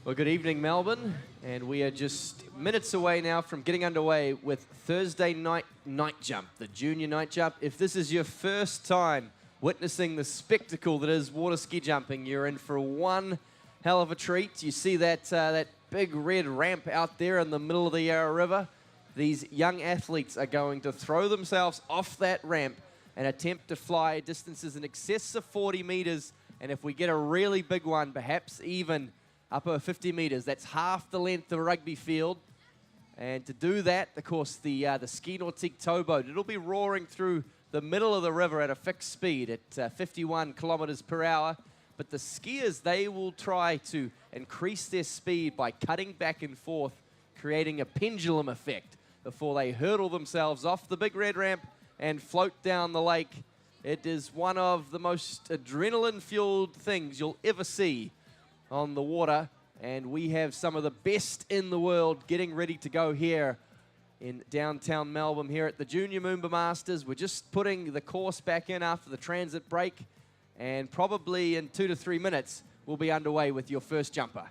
Well, good evening, Melbourne, and we are just minutes away now from getting underway with Thursday night jump, the junior night jump. If this is your first time witnessing the spectacle that is water ski jumping, you're in for one hell of a treat. You see that big red ramp out there in the middle of the Yarra River. These young athletes are going to throw themselves off that ramp and attempt to fly distances in excess of 40 meters. And if we get a really big one, perhaps even up over 50 meters, that's half the length of a rugby field. And to do that, of course, the ski nautique towboat, it'll be roaring through the middle of the river at a fixed speed at 51 kilometers per hour. But the skiers, they will try to increase their speed by cutting back and forth, creating a pendulum effect before they hurdle themselves off the big red ramp and float down the lake. It is one of the most adrenaline-fueled things you'll ever see on the water, and we have some of the best in the world getting ready to go here in downtown Melbourne here at the Junior MOOMBA Masters. We're just putting the course back in after the transit break, and probably in 2 to 3 minutes we'll be underway with your first jumper.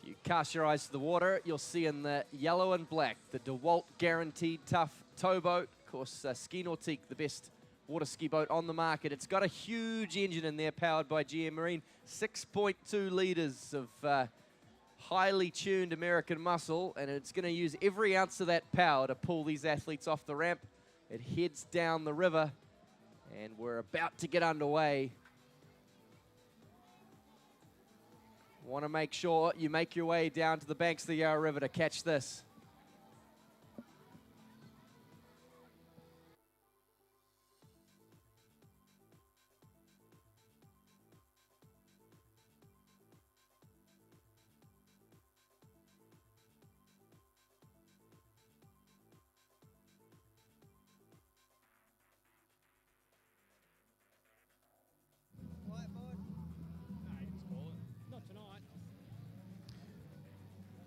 You cast your eyes to the water, you'll see in the yellow and black the DeWalt Guaranteed Tough towboat. Of course, Ski Nautique, the best water ski boat on the market. It's got a huge engine in there powered by GM Marine, 6.2 litres of highly tuned American muscle, and it's going to use every ounce of that power to pull these athletes off the ramp. It heads down the river, and we're about to get underway. Want to make sure you make your way down to the banks of the Yarra River to catch this.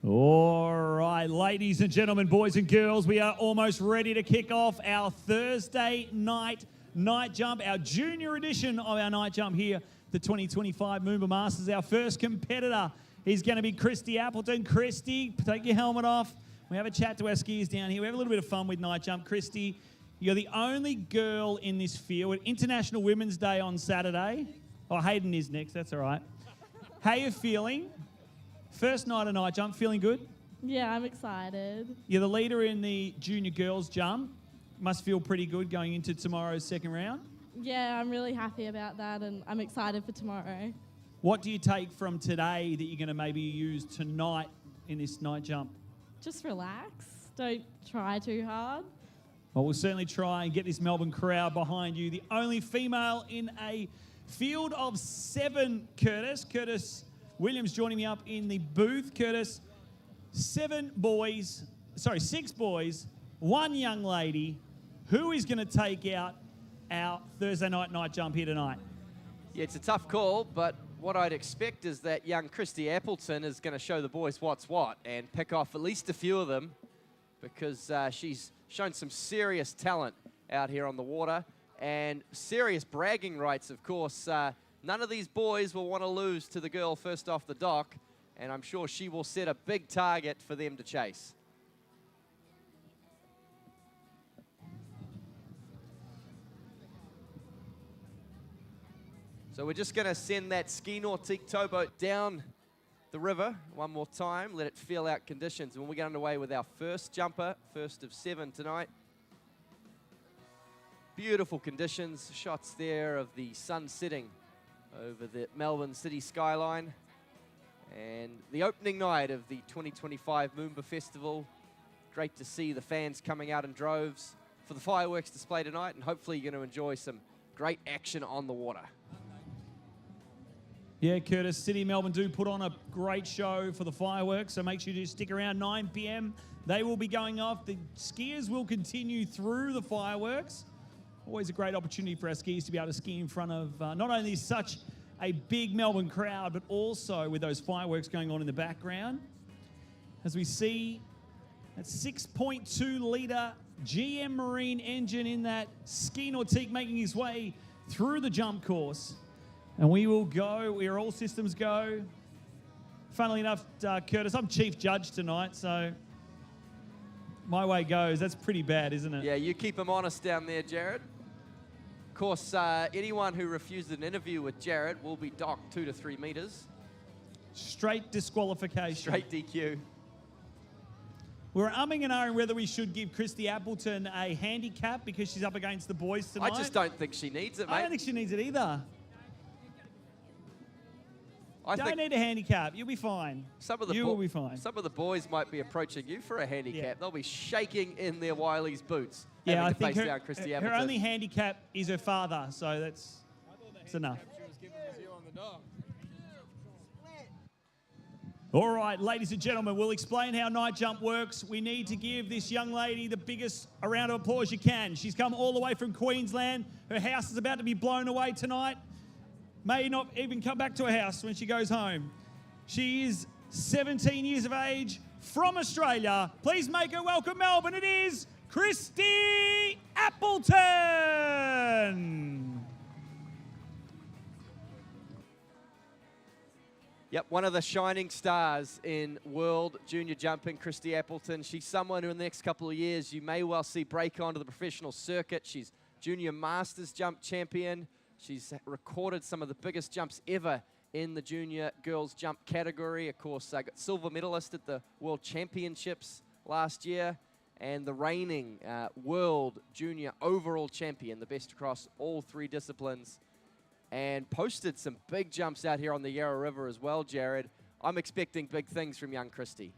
All right, ladies and gentlemen, boys and girls, we are almost ready to kick off our Thursday night jump, our junior edition of our night jump here, the 2025 MOOMBA Masters. Our first competitor is going to be Christy Appleton. Christy, take your helmet off. We have a chat to our skiers down here. We have a little bit of fun with night jump. Christy, you're the only girl in this field. International Women's Day on Saturday. Oh, Hayden is next, that's all right. How you feeling? First night of night jump, feeling good? Yeah, I'm excited. You're the leader in the junior girls jump. Must feel pretty good going into tomorrow's second round. Yeah, I'm really happy about that, and I'm excited for tomorrow. What do you take from today that you're going to maybe use tonight in this night jump? Just relax. Don't try too hard. Well, we'll certainly try and get this Melbourne crowd behind you. The only female in a field of 7, Curtis. Curtis Williams joining me up in the booth. Curtis, 6 boys, 1 young lady. Who is going to take out our Thursday night jump here tonight? Yeah, it's a tough call, but what I'd expect is that young Christy Appleton is going to show the boys what's what and pick off at least a few of them, because she's shown some serious talent out here on the water and serious bragging rights, of course. None of these boys will want to lose to the girl first off the dock, and I'm sure she will set a big target for them to chase. So we're just going to send that ski nautique towboat down the river one more time, let it feel out conditions. And when we get underway with our first jumper, first of 7 tonight. Beautiful conditions, shots there of the sun setting over the Melbourne city skyline. And the opening night of the 2025 MOOMBA Festival. Great to see the fans coming out in droves for the fireworks display tonight, and hopefully you're going to enjoy some great action on the water. Yeah, Curtis, City of Melbourne do put on a great show for the fireworks, so make sure you stick around 9 p.m. They will be going off. The skiers will continue through the fireworks. Always a great opportunity for our skiers to be able to ski in front of not only such a big Melbourne crowd, but also with those fireworks going on in the background. As we see that 6.2-litre GM Marine engine in that ski nautique making his way through the jump course. And we will go, we are all systems go. Funnily enough, Curtis, I'm chief judge tonight, so my way goes. That's pretty bad, isn't it? Yeah, you keep him honest down there, Jared. Of course, anyone who refuses an interview with Jared will be docked 2 to 3 meters. Straight disqualification. Straight DQ. We're umming and ahhing whether we should give Christy Appleton a handicap because she's up against the boys tonight. I just don't think she needs it, mate. I don't think she needs it either. I don't need a handicap. You'll be fine. You will be fine. Some of the boys might be approaching you for a handicap. Yeah. They'll be shaking in their Wiley's boots. Yeah, I think her only handicap is her father, so that's enough. All right, ladies and gentlemen, we'll explain how night jump works. We need to give this young lady the biggest round of applause you can. She's come all the way from Queensland. Her house is about to be blown away tonight. May not even come back to her house when she goes home. She is 17 years of age from Australia. Please make her welcome Melbourne. It is Christy Appleton. Yep, one of the shining stars in world junior jumping, Christy Appleton. She's someone who in the next couple of years you may well see break onto the professional circuit. She's junior masters jump champion. She's recorded some of the biggest jumps ever in the junior girls jump category. Of course, got silver medalist at the World Championships last year and the reigning world junior overall champion, the best across all 3 disciplines, and posted some big jumps out here on the Yarra River as well, Jared. I'm expecting big things from young Christy.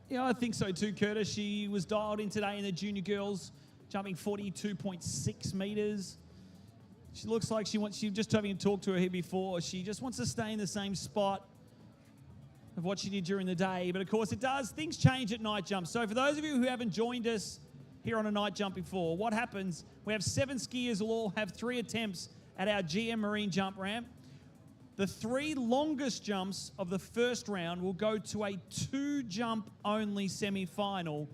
Yeah, I think so too, Curtis. She was dialed in today in the junior girls, jumping 42.6 metres. She looks like she just having talked to her here before, she just wants to stay in the same spot of what she did during the day. But of course things change at night jump. So for those of you who haven't joined us here on a night jump before, what happens, we have 7 skiers will all have 3 attempts at our GM Marine jump ramp. The 3 longest jumps of the first round will go to a 2-jump only semi-final.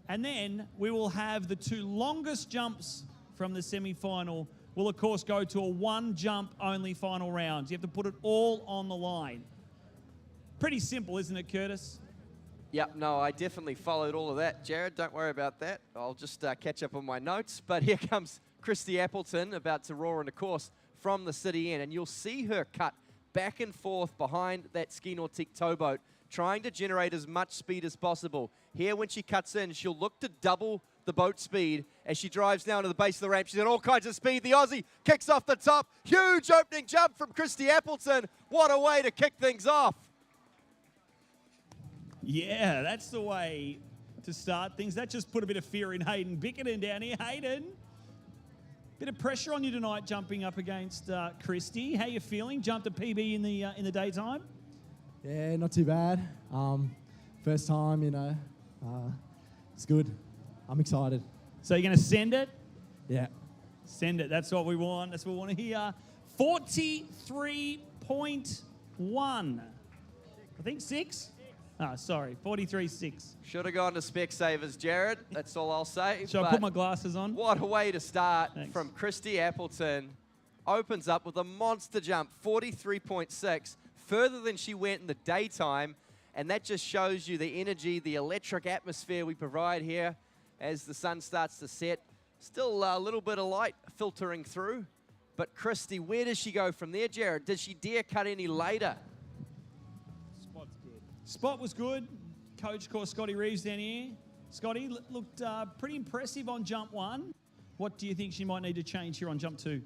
And then we will have the 2 longest jumps from the semi-final will, of course, go to a 1-jump only final round. You have to put it all on the line. Pretty simple, isn't it, Curtis? Yep, no, I definitely followed all of that, Jared. Don't worry about that. I'll just catch up on my notes. But here comes Christy Appleton about to roar into course from the city end. And you'll see her cut back and forth behind that ski nautique towboat, trying to generate as much speed as possible. Here, when she cuts in, she'll look to double the boat speed as she drives down to the base of the ramp. She's got all kinds of speed. The Aussie kicks off the top. Huge opening jump from Christy Appleton. What a way to kick things off. Yeah, that's the way to start things. That just put a bit of fear in Hayden Bickerton down here. Hayden, bit of pressure on you tonight jumping up against Christy. How you feeling? Jumped a PB in the daytime? Yeah, not too bad. First time, it's good. I'm excited. So you're going to send it? Yeah. Send it. That's what we want. That's what we want to hear. 43.1. I think 6? Sorry, 43.6. Should have gone to Specsavers, Jared. That's all I'll say. Should I put my glasses on? What a way to start. Thanks. From Christy Appleton. Opens up with a monster jump, 43.6, further than she went in the daytime. And that just shows you the energy, the electric atmosphere we provide here as the sun starts to set. Still a little bit of light filtering through. But Christy, where does she go from there, Jared? Does she dare cut any later? Spot's good. Spot was good. Coach, of course, Scotty Reeves down here. Scotty looked pretty impressive on jump 1. What do you think she might need to change here on jump 2?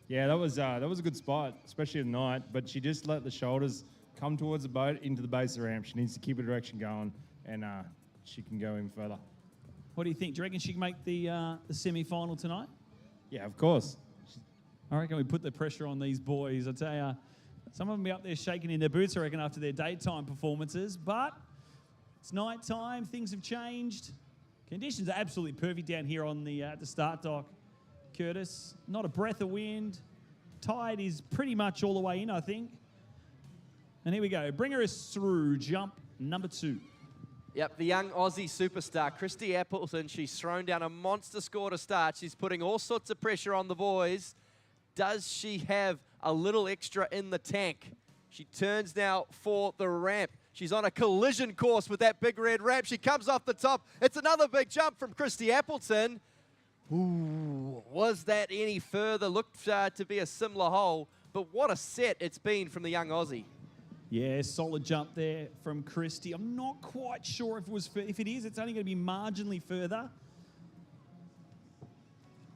Yeah, that was a good spot, especially at night. But she just let the shoulders come towards the boat into the base of the ramp. She needs to keep her direction going, and she can go even further. What do you think? Do you reckon she can make the semi-final tonight? Yeah, of course. I reckon we put the pressure on these boys. I tell you, some of them be up there shaking in their boots, I reckon, after their daytime performances. But it's night time. Things have changed. Conditions are absolutely perfect down here on the start dock. Curtis, not a breath of wind. Tide is pretty much all the way in, I think. And here we go. Bring her through jump number 2. Yep, the young Aussie superstar, Christy Appleton. She's thrown down a monster score to start. She's putting all sorts of pressure on the boys. Does she have a little extra in the tank? She turns now for the ramp. She's on a collision course with that big red ramp. She comes off the top. It's another big jump from Christy Appleton. Ooh, was that any further? Looked to be a similar hole, but what a set it's been from the young Aussie. Yeah, solid jump there from Christy. I'm not quite sure if it is, it's only going to be marginally further.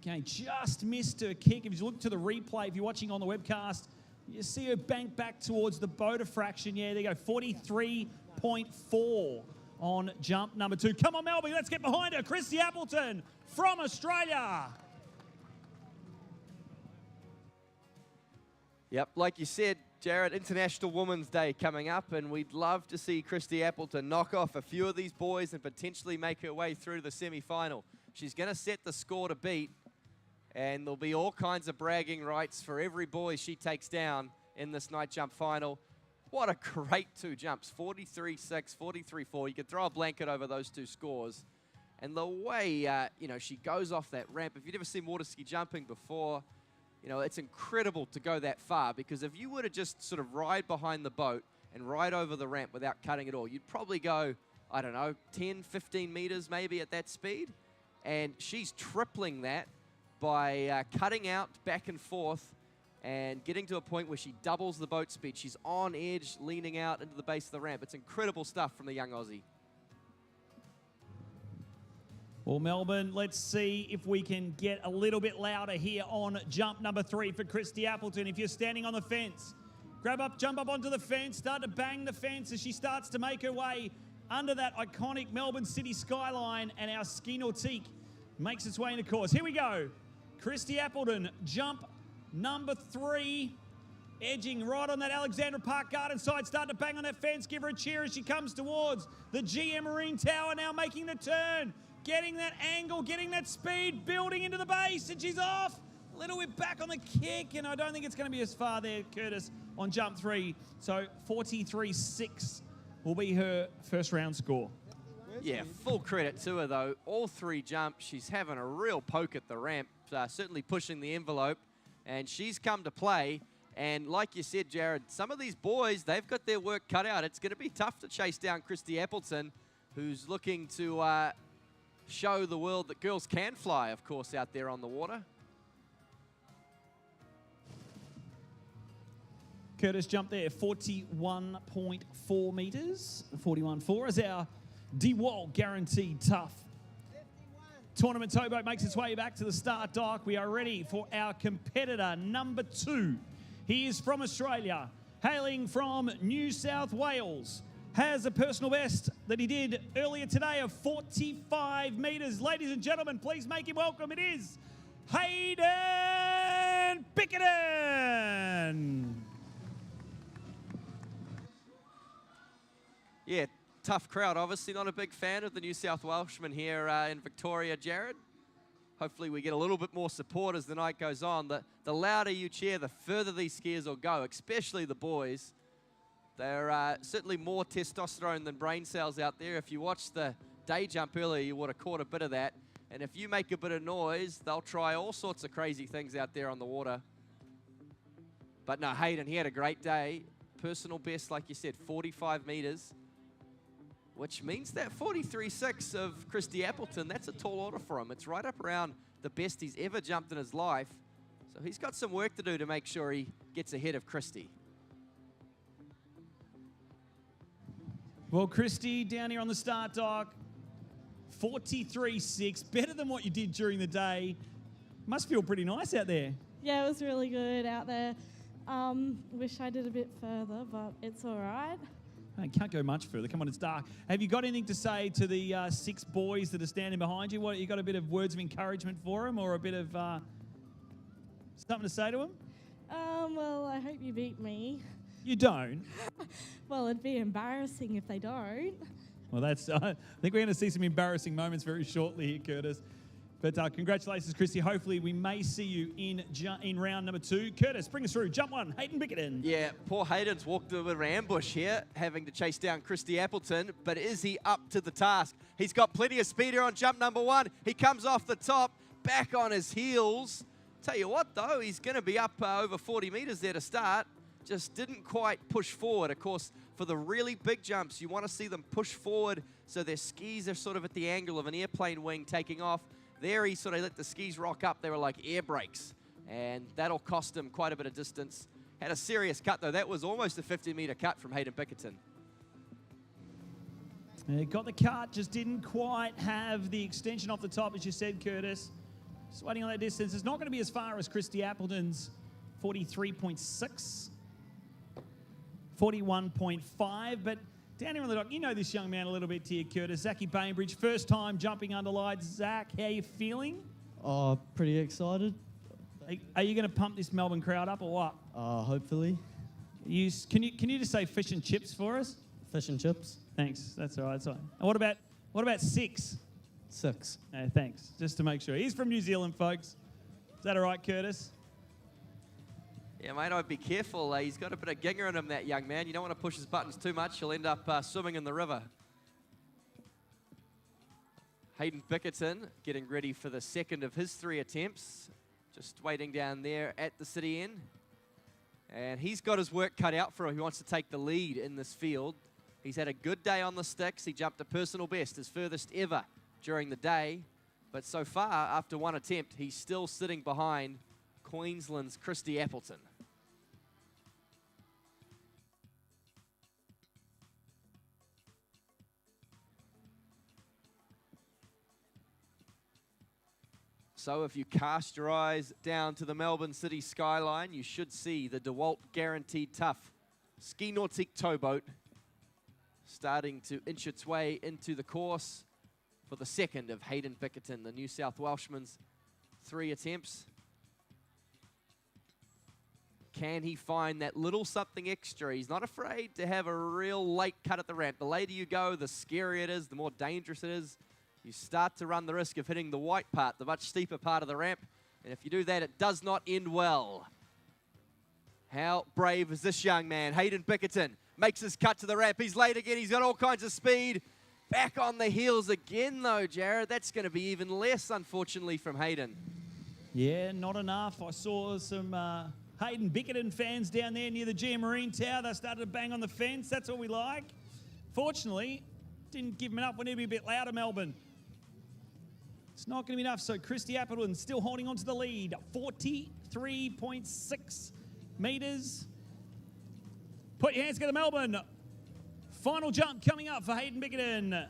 Okay, just missed her kick. If you look to the replay, if you're watching on the webcast, you see her bank back towards the Boda fraction. Yeah, there you go, 43.4 on jump number 2. Come on, Melbourne, let's get behind her. Christy Appleton from Australia. Yep, like you said, Jared, International Women's Day coming up, and we'd love to see Christy Appleton knock off a few of these boys and potentially make her way through to the semi-final. She's going to set the score to beat, and there'll be all kinds of bragging rights for every boy she takes down in this night jump final. What a great 2 jumps, 43.6, 43.4. You could throw a blanket over those 2 scores. And the way, she goes off that ramp, if you've never seen water ski jumping before, it's incredible to go that far, because if you were to just sort of ride behind the boat and ride over the ramp without cutting at all, you'd probably go, 10, 15 meters maybe at that speed. And she's tripling that by cutting out back and forth and getting to a point where she doubles the boat speed. She's on edge, leaning out into the base of the ramp. It's incredible stuff from the young Aussie. Well, Melbourne, let's see if we can get a little bit louder here on jump number 3 for Christy Appleton. If you're standing on the fence, jump up onto the fence, start to bang the fence as she starts to make her way under that iconic Melbourne City skyline, and our ski nautique makes its way into course. Here we go. Christy Appleton, jump number 3, edging right on that Alexandra Park Garden side, start to bang on that fence, give her a cheer as she comes towards the GM Marine Tower, now making the turn. Getting that angle, getting that speed, building into the base, and she's off. A little bit back on the kick, and I don't think it's going to be as far there, Curtis, on jump 3. So 43.6 will be her first round score. Yeah, full credit to her, though. All 3 jumps, she's having a real poke at the ramp, certainly pushing the envelope, and she's come to play. And like you said, Jared, some of these boys, they've got their work cut out. It's going to be tough to chase down Christy Appleton, who's looking to show the world that girls can fly, of course, out there on the water. Curtis jumped there, 41.4 metres. 41.4 is our DeWalt Guaranteed Tough. 51. Tournament towboat makes its way back to the start dock. We are ready for our competitor number 2. He is from Australia, hailing from New South Wales. Has a personal best that he did earlier today of 45 metres. Ladies and gentlemen, please make him welcome. It is Hayden Pickerton. Yeah, tough crowd. Obviously not a big fan of the New South Welshman here in Victoria, Jared. Hopefully we get a little bit more support as the night goes on. The louder you cheer, the further these skiers will go, especially the boys. There certainly more testosterone than brain cells out there. If you watched the day jump earlier, you would have caught a bit of that. And if you make a bit of noise, they'll try all sorts of crazy things out there on the water. But no, Hayden, he had a great day. Personal best, like you said, 45 meters, which means that 43.6 of Christy Appleton, that's a tall order for him. It's right up around the best he's ever jumped in his life. So he's got some work to do to make sure he gets ahead of Christy. Well, Christy, down here on the start dock, 43.6, better than what you did during the day. Must feel pretty nice out there. Yeah, it was really good out there. Wish I did a bit further, but it's all right. I can't go much further. Come on, it's dark. Have you got anything to say to the 6 boys that are standing behind you? What, you got a bit of words of encouragement for them, or a bit of something to say to them? Well, I hope you beat me. You don't? Well, it'd be embarrassing if they don't. Well, that's. I think we're going to see some embarrassing moments very shortly here, Curtis. But congratulations, Christy. Hopefully, we may see you in round number 2. Curtis, bring us through. Jump 1, Hayden Bickerton. Yeah, poor Hayden's walked a bit of an ambush here, having to chase down Christy Appleton. But is he up to the task? He's got plenty of speed here on jump number 1. He comes off the top, back on his heels. Tell you what, though, he's going to be up over 40 meters there to start. Just didn't quite push forward. Of course, for the really big jumps, you want to see them push forward so their skis are sort of at the angle of an airplane wing taking off. There he sort of let the skis rock up. They were like air brakes, and that'll cost him quite a bit of distance. Had a serious cut, though. That was almost a 50-meter cut from Hayden Bickerton. Got the cut, just didn't quite have the extension off the top, as you said, Curtis. Just waiting on that distance. It's not going to be as far as Christy Appleton's 43.6. 41.5, but down here on the dock, you know this young man a little bit here, Curtis. Zachy Bainbridge, first time jumping under lights. Zach, how you feeling? Oh, pretty excited. Are you going to pump this Melbourne crowd up or what? Hopefully. Can you just say fish and chips for us? Fish and chips. Thanks. That's all right. That's all right. And what about 6? 6. Thanks. Just to make sure. He's from New Zealand, folks. Is that all right, Curtis? Yeah, mate, I'd be careful. He's got a bit of ginger in him, that young man. You don't want to push his buttons too much. He'll end up swimming in the river. Hayden Bickerton getting ready for the second of his 3 attempts. Just waiting down there at the city end. And he's got his work cut out for him. He wants to take the lead in this field. He's had a good day on the sticks. He jumped a personal best, his furthest ever during the day. But so far, after 1 attempt, he's still sitting behind Queensland's Christy Appleton. So if you cast your eyes down to the Melbourne City skyline, you should see the DeWalt Guaranteed Tough Ski Nautique towboat starting to inch its way into the course for the second of Hayden Bickerton, the New South Welshman's 3 attempts. Can he find that little something extra? He's not afraid to have a real late cut at the ramp. The later you go, the scarier it is, the more dangerous it is. You start to run the risk of hitting the white part, the much steeper part of the ramp. And if you do that, it does not end well. How brave is this young man? Hayden Bickerton makes his cut to the ramp. He's late again. He's got all kinds of speed. Back on the heels again, though, Jared. That's going to be even less, unfortunately, from Hayden. Yeah, not enough. I saw some Hayden Bickerton fans down there near the GM Marine Tower. They started to bang on the fence. That's what we like. Fortunately, didn't give him enough. We need to be a bit louder, Melbourne. It's not going to be enough. So Christy Appleton still holding on to the lead. 43.6 meters. Put your hands together, Melbourne. Final jump coming up for Hayden Bickerton.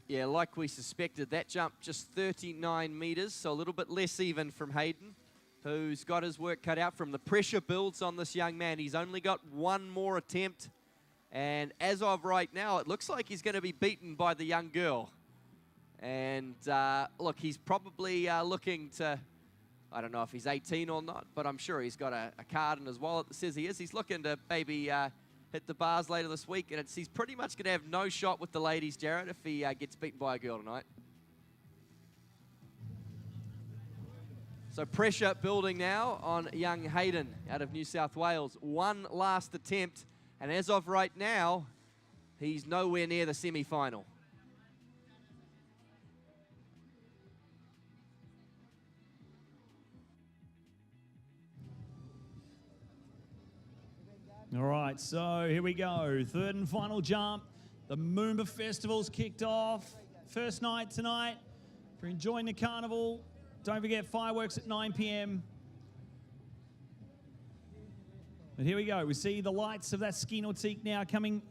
Yeah, like we suspected, that jump just 39 meters, so a little bit less even from Hayden, who's got his work cut out from. The pressure builds on this young man. He's only got 1 more attempt. And as of right now, it looks like he's going to be beaten by the young girl. And look, he's probably looking to, I don't know if he's 18 or not, but I'm sure he's got a card in his wallet that says he is. He's looking to maybe hit the bars later this week. And he's pretty much going to have no shot with the ladies, Jared, if he gets beaten by a girl tonight. So pressure building now on young Hayden out of New South Wales. One last attempt, and as of right now, he's nowhere near the semi-final. All right, so here we go. Third and final jump. The MOOMBA Festival's kicked off. First night tonight. If you're enjoying the carnival, don't forget fireworks at 9 p.m. But here we go. We see the lights of that ski nautique now coming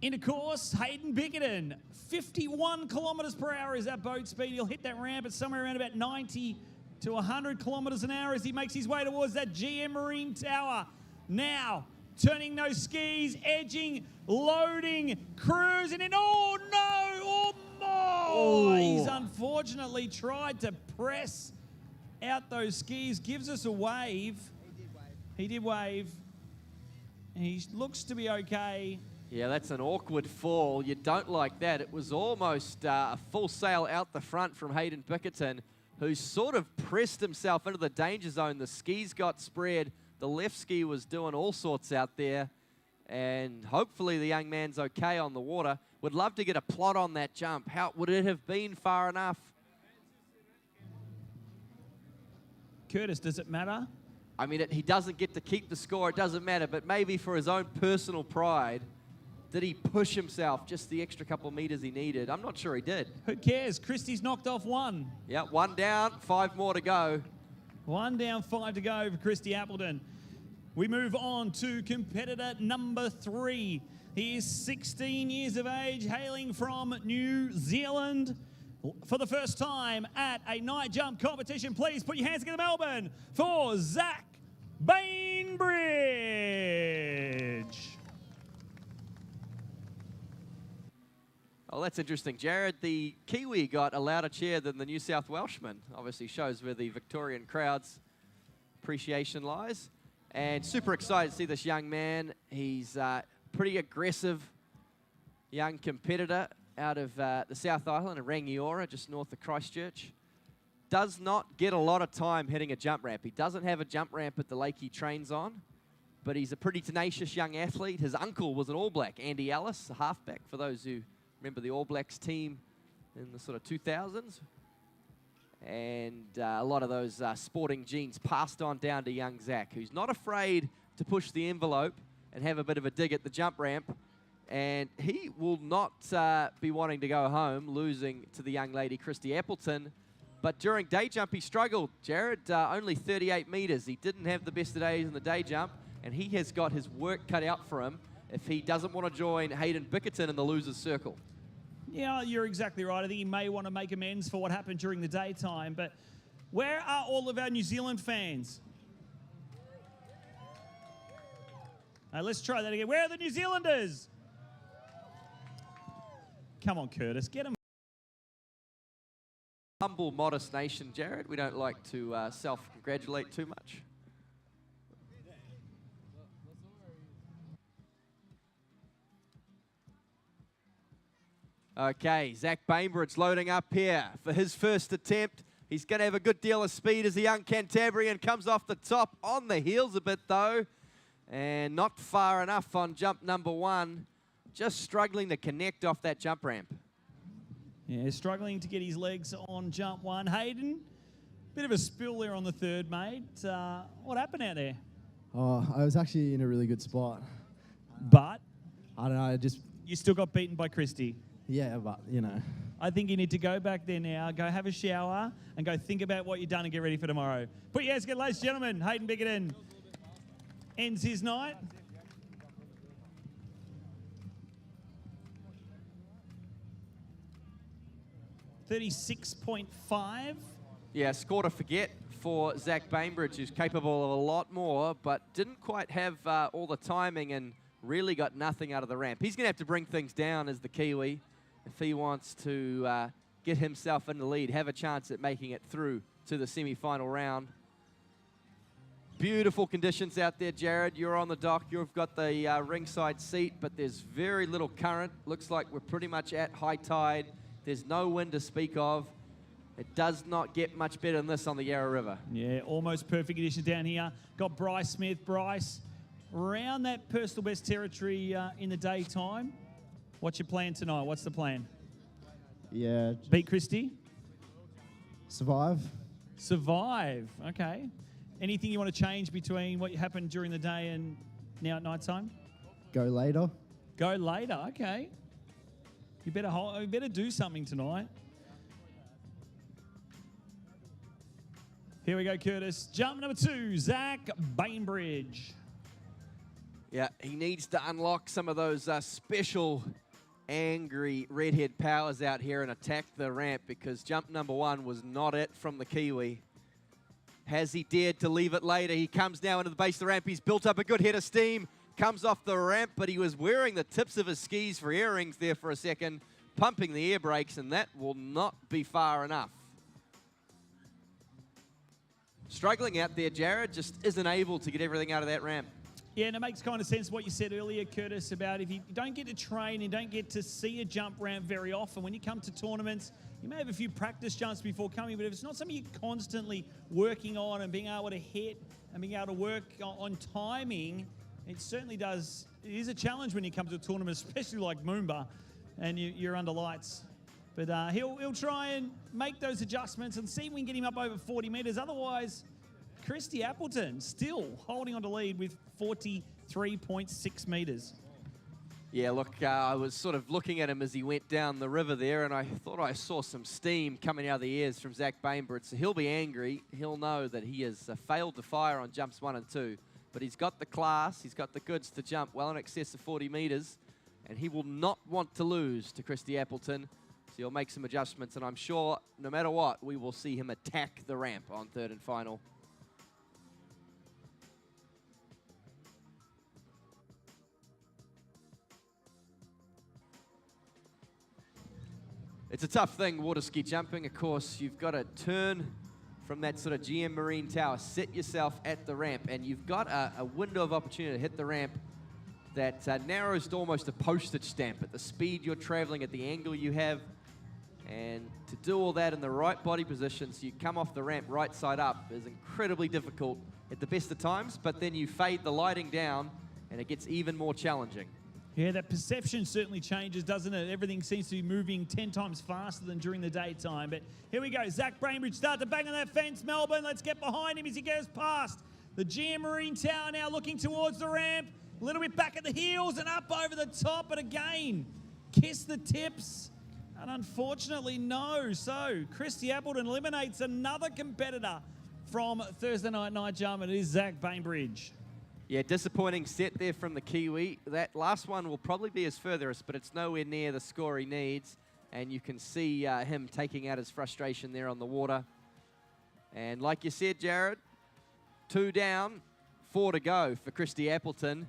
into course. Hayden Bickerton, 51 kilometres per hour is that boat speed. He'll hit that ramp at somewhere around about 90 to 100 kilometres an hour as he makes his way towards that GM Marine Tower. Now, turning those skis, edging, loading, cruising in. Oh, no! Oh, no! He's unfortunately tried to press out those skis. Gives us a wave. He did wave. He looks to be okay. Yeah, that's an awkward fall. You don't like that. It was almost a full sail out the front from Hayden Bickerton, who sort of pressed himself into the danger zone. The skis got spread. The left ski was doing all sorts out there, and hopefully the young man's okay on the water. Would love to get a plot on that jump. How would it have been far enough? Curtis, does it matter? I mean, he doesn't get to keep the score. It doesn't matter, but maybe for his own personal pride, did he push himself just the extra couple of meters he needed? I'm not sure he did. Who cares? Christie's knocked off one. Yeah, one down, 5 more to go. 1 down, 5 to go for Christy Appleton. We move on to competitor number 3. He is 16 years of age, hailing from New Zealand. For the first time at a night jump competition, please put your hands together, Melbourne, for Zach Bainbridge. Oh, that's interesting. Jared, the Kiwi got a louder cheer than the New South Welshman. Obviously shows where the Victorian crowd's appreciation lies. And super excited to see this young man. He's pretty aggressive young competitor out of the South Island of Rangiora, just north of Christchurch. Does not get a lot of time hitting a jump ramp. He doesn't have a jump ramp at the lake he trains on, but he's a pretty tenacious young athlete. His uncle was an All Black, Andy Ellis, a halfback, for those who remember the All Blacks team in the sort of 2000s. And a lot of those sporting genes passed on down to young Zach, who's not afraid to push the envelope and have a bit of a dig at the jump ramp. And he will not be wanting to go home, losing to the young lady, Christy Appleton. But during day jump, he struggled. Jared, only 38 meters. He didn't have the best of days in the day jump, and he has got his work cut out for him if he doesn't want to join Hayden Bickerton in the loser's circle. Yeah, you're exactly right. I think he may want to make amends for what happened during the daytime. But where are all of our New Zealand fans? Let's try that again. Where are the New Zealanders? Come on, Curtis, get him. Humble, modest nation, Jared. We don't like to self-congratulate too much. Okay, Zach Bainbridge loading up here for his first attempt. He's going to have a good deal of speed as a young Cantabrian comes off the top, on the heels a bit though, and not far enough on jump number 1. Just struggling to connect off that jump ramp. Yeah, struggling to get his legs on jump 1. Hayden, bit of a spill there on the third, mate. What happened out there? Oh, I was actually in a really good spot. But I don't know, I just, you still got beaten by Christy. yeah, but, you know. I think you need to go back there now, go have a shower, and go think about what you've done and get ready for tomorrow. Put your hands together, ladies and gentlemen. Hayden Bickerton ends his night. .36.5. Yeah, score to forget for Zach Bainbridge, who's capable of a lot more, but didn't quite have all the timing and really got nothing out of the ramp. He's going to have to bring things down as the Kiwi if he wants to get himself in the lead, have a chance at making it through to the semi-final round. Beautiful conditions out there, Jared. You're on the dock. You've got the ringside seat, but there's very little current. Looks like we're pretty much at high tide. There's no wind to speak of. It does not get much better than this on the Yarra River. Yeah, almost perfect conditions down here. Got Bryce Smith. Bryce, around that personal best territory in the daytime. What's your plan tonight? What's the plan? Yeah, Beat Christie? survive. Survive. Okay. Anything you want to change between what happened during the day and now at night time? Go later. Go later. Okay. You better do something tonight. Here we go, Curtis. Jump number 2, Zach Bainbridge. Yeah, he needs to unlock some of those special angry redhead powers out here and attack the ramp, because jump number 1 was not it from the Kiwi. Has he dared to leave it later? He comes now into the base of the ramp. He's built up a good head of steam. Comes off the ramp, but he was wearing the tips of his skis for earrings there for a second, pumping the air brakes, and that will not be far enough. Struggling out there, Jared just isn't able to get everything out of that ramp. Yeah, and it makes kind of sense what you said earlier, Curtis, about if you don't get to train and don't get to see a jump ramp very often, when you come to tournaments, you may have a few practice jumps before coming, but if it's not something you're constantly working on and being able to hit and being able to work on timing, it certainly does. It is a challenge when you come to a tournament, especially like MOOMBA, and you're under lights. But he'll try and make those adjustments and see if we can get him up over 40 metres. Otherwise, Christy Appleton still holding on to lead with 43.6 metres. Yeah, look, I was sort of looking at him as he went down the river there, and I thought I saw some steam coming out of the ears from Zach Bainbridge. So he'll be angry. He'll know that he has failed to fire on jumps 1 and 2. But he's got the class, he's got the goods to jump well in excess of 40 metres, and he will not want to lose to Christy Appleton. So he'll make some adjustments, and I'm sure no matter what, we will see him attack the ramp on 3rd and final. It's a tough thing, water ski jumping. Of course, you've got to turn from that sort of GM Marine Tower, set yourself at the ramp, and you've got a window of opportunity to hit the ramp that narrows to almost a postage stamp at the speed you're traveling, at the angle you have. And to do all that in the right body position so you come off the ramp right side up is incredibly difficult at the best of times, but then you fade the lighting down and it gets even more challenging. Yeah, that perception certainly changes, doesn't it? Everything seems to be moving 10 times faster than during the daytime. But here we go. Zach Bainbridge start to bang on that fence. Melbourne, let's get behind him as he goes past the GM Marine Tower, now looking towards the ramp. A little bit back at the heels and up over the top. But again, kiss the tips. And unfortunately, no. So Christy Appleton eliminates another competitor from Thursday night jump, and it is Zach Bainbridge. Yeah, disappointing set there from the Kiwi. That last one will probably be his furthest, but it's nowhere near the score he needs. And you can see him taking out his frustration there on the water. And like you said, Jared, 2 down, 4 to go for Christy Appleton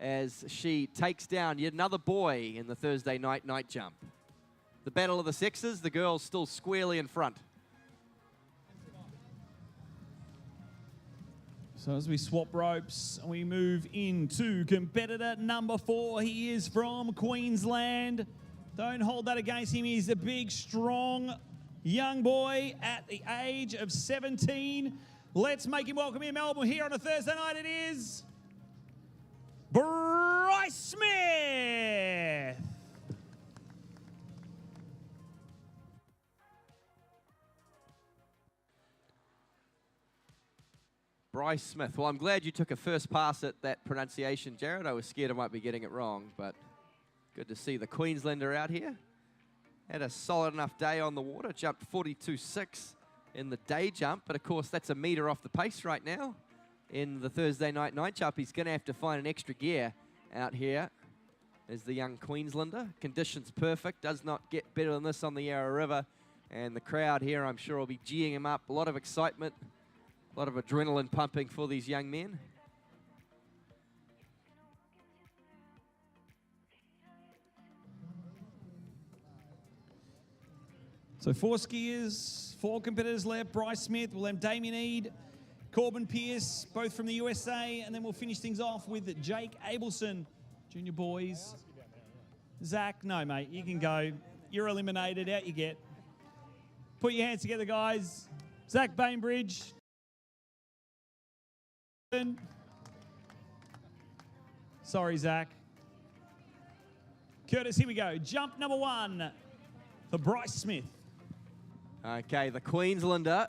as she takes down yet another boy in the Thursday night jump. The battle of the sexes, the girls still squarely in front. So as we swap ropes, we move into competitor number 4. He is from Queensland. Don't hold that against him. He's a big, strong, young boy at the age of 17. Let's make him welcome in Melbourne here on a Thursday night. It is Bryce Smith. Bryce Smith. Well, I'm glad you took a first pass at that pronunciation, Jared. I was scared I might be getting it wrong, but good to see the Queenslander out here. Had a solid enough day on the water, jumped 42.6 in the day jump, but of course that's a meter off the pace right now. In the Thursday night jump, he's going to have to find an extra gear out here as the young Queenslander. Conditions perfect, does not get better than this on the Yarra River, and the crowd here I'm sure will be geeing him up. A lot of excitement. A lot of adrenaline pumping for these young men. So 4 skiers, 4 competitors left. Bryce Smith, we'll have Damien Eade, Corbin Pierce, both from the USA, and then we'll finish things off with Jake Abelson, junior boys. Zach, no mate, you can go. You're eliminated, out you get. Put your hands together, guys. Zach Bainbridge. Sorry, Zach. Curtis, here we go. Jump number 1 for Bryce Smith. Okay, the Queenslander,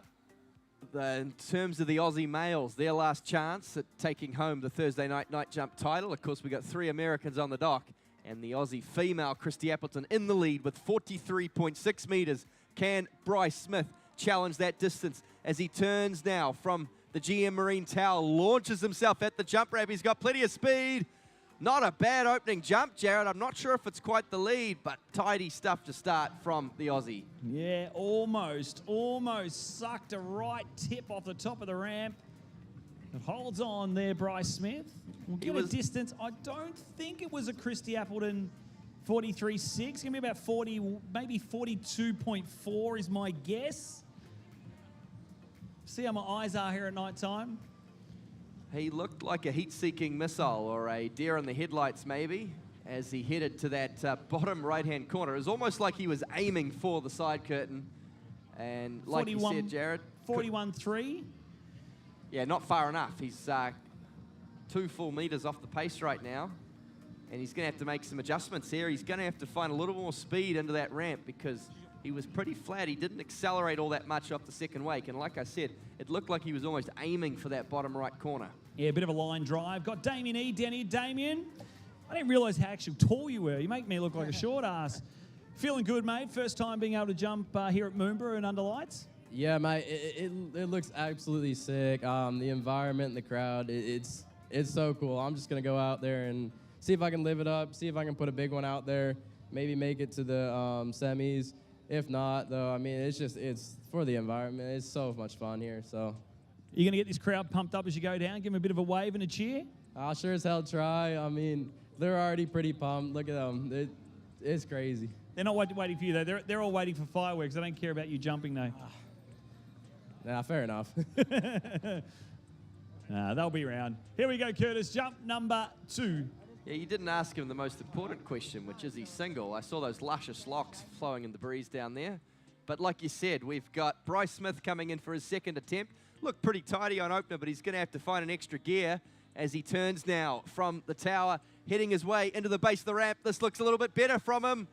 in terms of the Aussie males, their last chance at taking home the Thursday night jump title. Of course, we got 3 Americans on the dock, and the Aussie female, Christy Appleton, in the lead with 43.6 metres. Can Bryce Smith challenge that distance as he turns now from the GM Marine Tower, launches himself at the jump ramp. He's got plenty of speed. Not a bad opening jump, Jared. I'm not sure if it's quite the lead, but tidy stuff to start from the Aussie. Yeah, almost sucked a right tip off the top of the ramp. It holds on there, Bryce Smith. We'll get a distance. I don't think it was a Christy Appleton 43.6. Going to be about 40, maybe 42.4 is my guess. See how my eyes are here at night time. He looked like a heat-seeking missile or a deer in the headlights maybe as he headed to that bottom right-hand corner. It was almost like he was aiming for the side curtain. And like you said, Jared. 41.3. Yeah, not far enough. He's 2 full meters off the pace right now. And he's going to have to make some adjustments here. He's going to have to find a little more speed into that ramp because he was pretty flat. He didn't accelerate all that much off the second wake. And like I said, it looked like he was almost aiming for that bottom right corner. Yeah, a bit of a line drive. Got Damien E down here. Damien, I didn't realise how actually tall you were. You make me look like a short ass. Feeling good, mate? First time being able to jump here at MOOMBA and under lights? Yeah, mate, it looks absolutely sick. The environment and the crowd, it's so cool. I'm just going to go out there and see if I can live it up, see if I can put a big one out there, maybe make it to the semis. If not, though, I mean, it's for the environment. It's so much fun here, so. You're going to get this crowd pumped up as you go down? Give them a bit of a wave and a cheer? I'll sure as hell try. I mean, they're already pretty pumped. Look at them. It's crazy. They're not waiting for you, though. They're all waiting for fireworks. They don't care about you jumping, though. Nah, fair enough. Nah, they'll be around. Here we go, Curtis. Jump number 2. Yeah, you didn't ask him the most important question, which is he single. I saw those luscious locks flowing in the breeze down there. But like you said, we've got Bryce Smith coming in for his second attempt. Looked pretty tidy on opener, but he's going to have to find an extra gear as he turns now from the tower, heading his way into the base of the ramp. This looks a little bit better from him.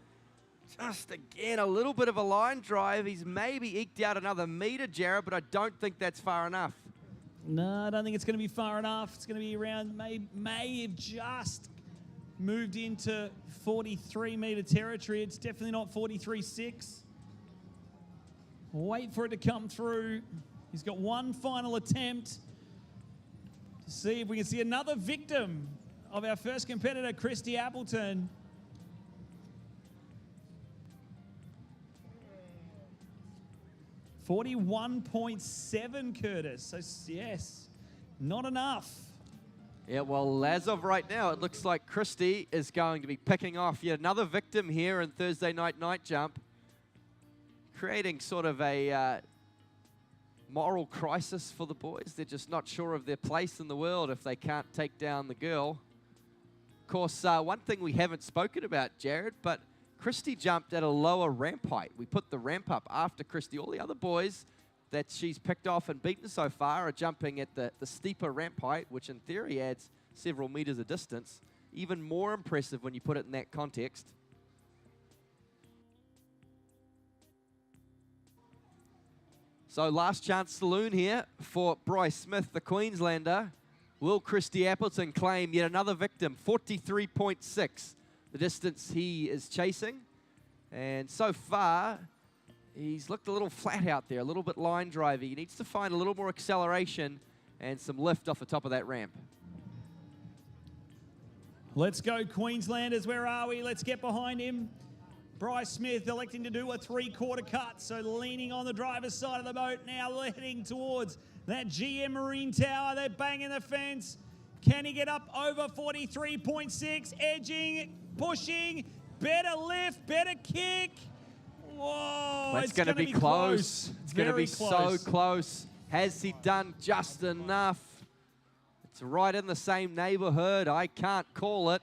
Just again, a little bit of a line drive. He's maybe eked out another meter, Jared, but I don't think that's far enough. No, I don't think it's going to be far enough. It's going to be around, may have just moved into 43-meter territory. It's definitely not 43.6. Wait for it to come through. He's got one final attempt to see if we can see another victim of our first competitor, Christy Appleton. $41.7, Curtis. So, yes, not enough. Yeah, well, as of right now, it looks like Christy is going to be picking off yet another victim here in Thursday night jump, creating sort of a moral crisis for the boys. They're just not sure of their place in the world if they can't take down the girl. Of course, one thing we haven't spoken about, Jared, but Christy jumped at a lower ramp height. We put the ramp up after Christy. All the other boys that she's picked off and beaten so far are jumping at the steeper ramp height, which in theory adds several meters of distance. Even more impressive when you put it in that context. So last chance saloon here for Bryce Smith, the Queenslander. Will Christy Appleton claim yet another victim? 43.6, the distance he is chasing. And so far, he's looked a little flat out there, a little bit line drivey. He needs to find a little more acceleration and some lift off the top of that ramp. Let's go, Queenslanders. Where are we? Let's get behind him. Bryce Smith electing to do a 3/4 cut, so leaning on the driver's side of the boat, now heading towards that GM Marine Tower. They're banging the fence. Can he get up over 43.6? Edging, pushing, better lift, better kick. Whoa, It's going to be close. It's going to be so close. Has he done just enough? It's right in the same neighborhood. I can't call it.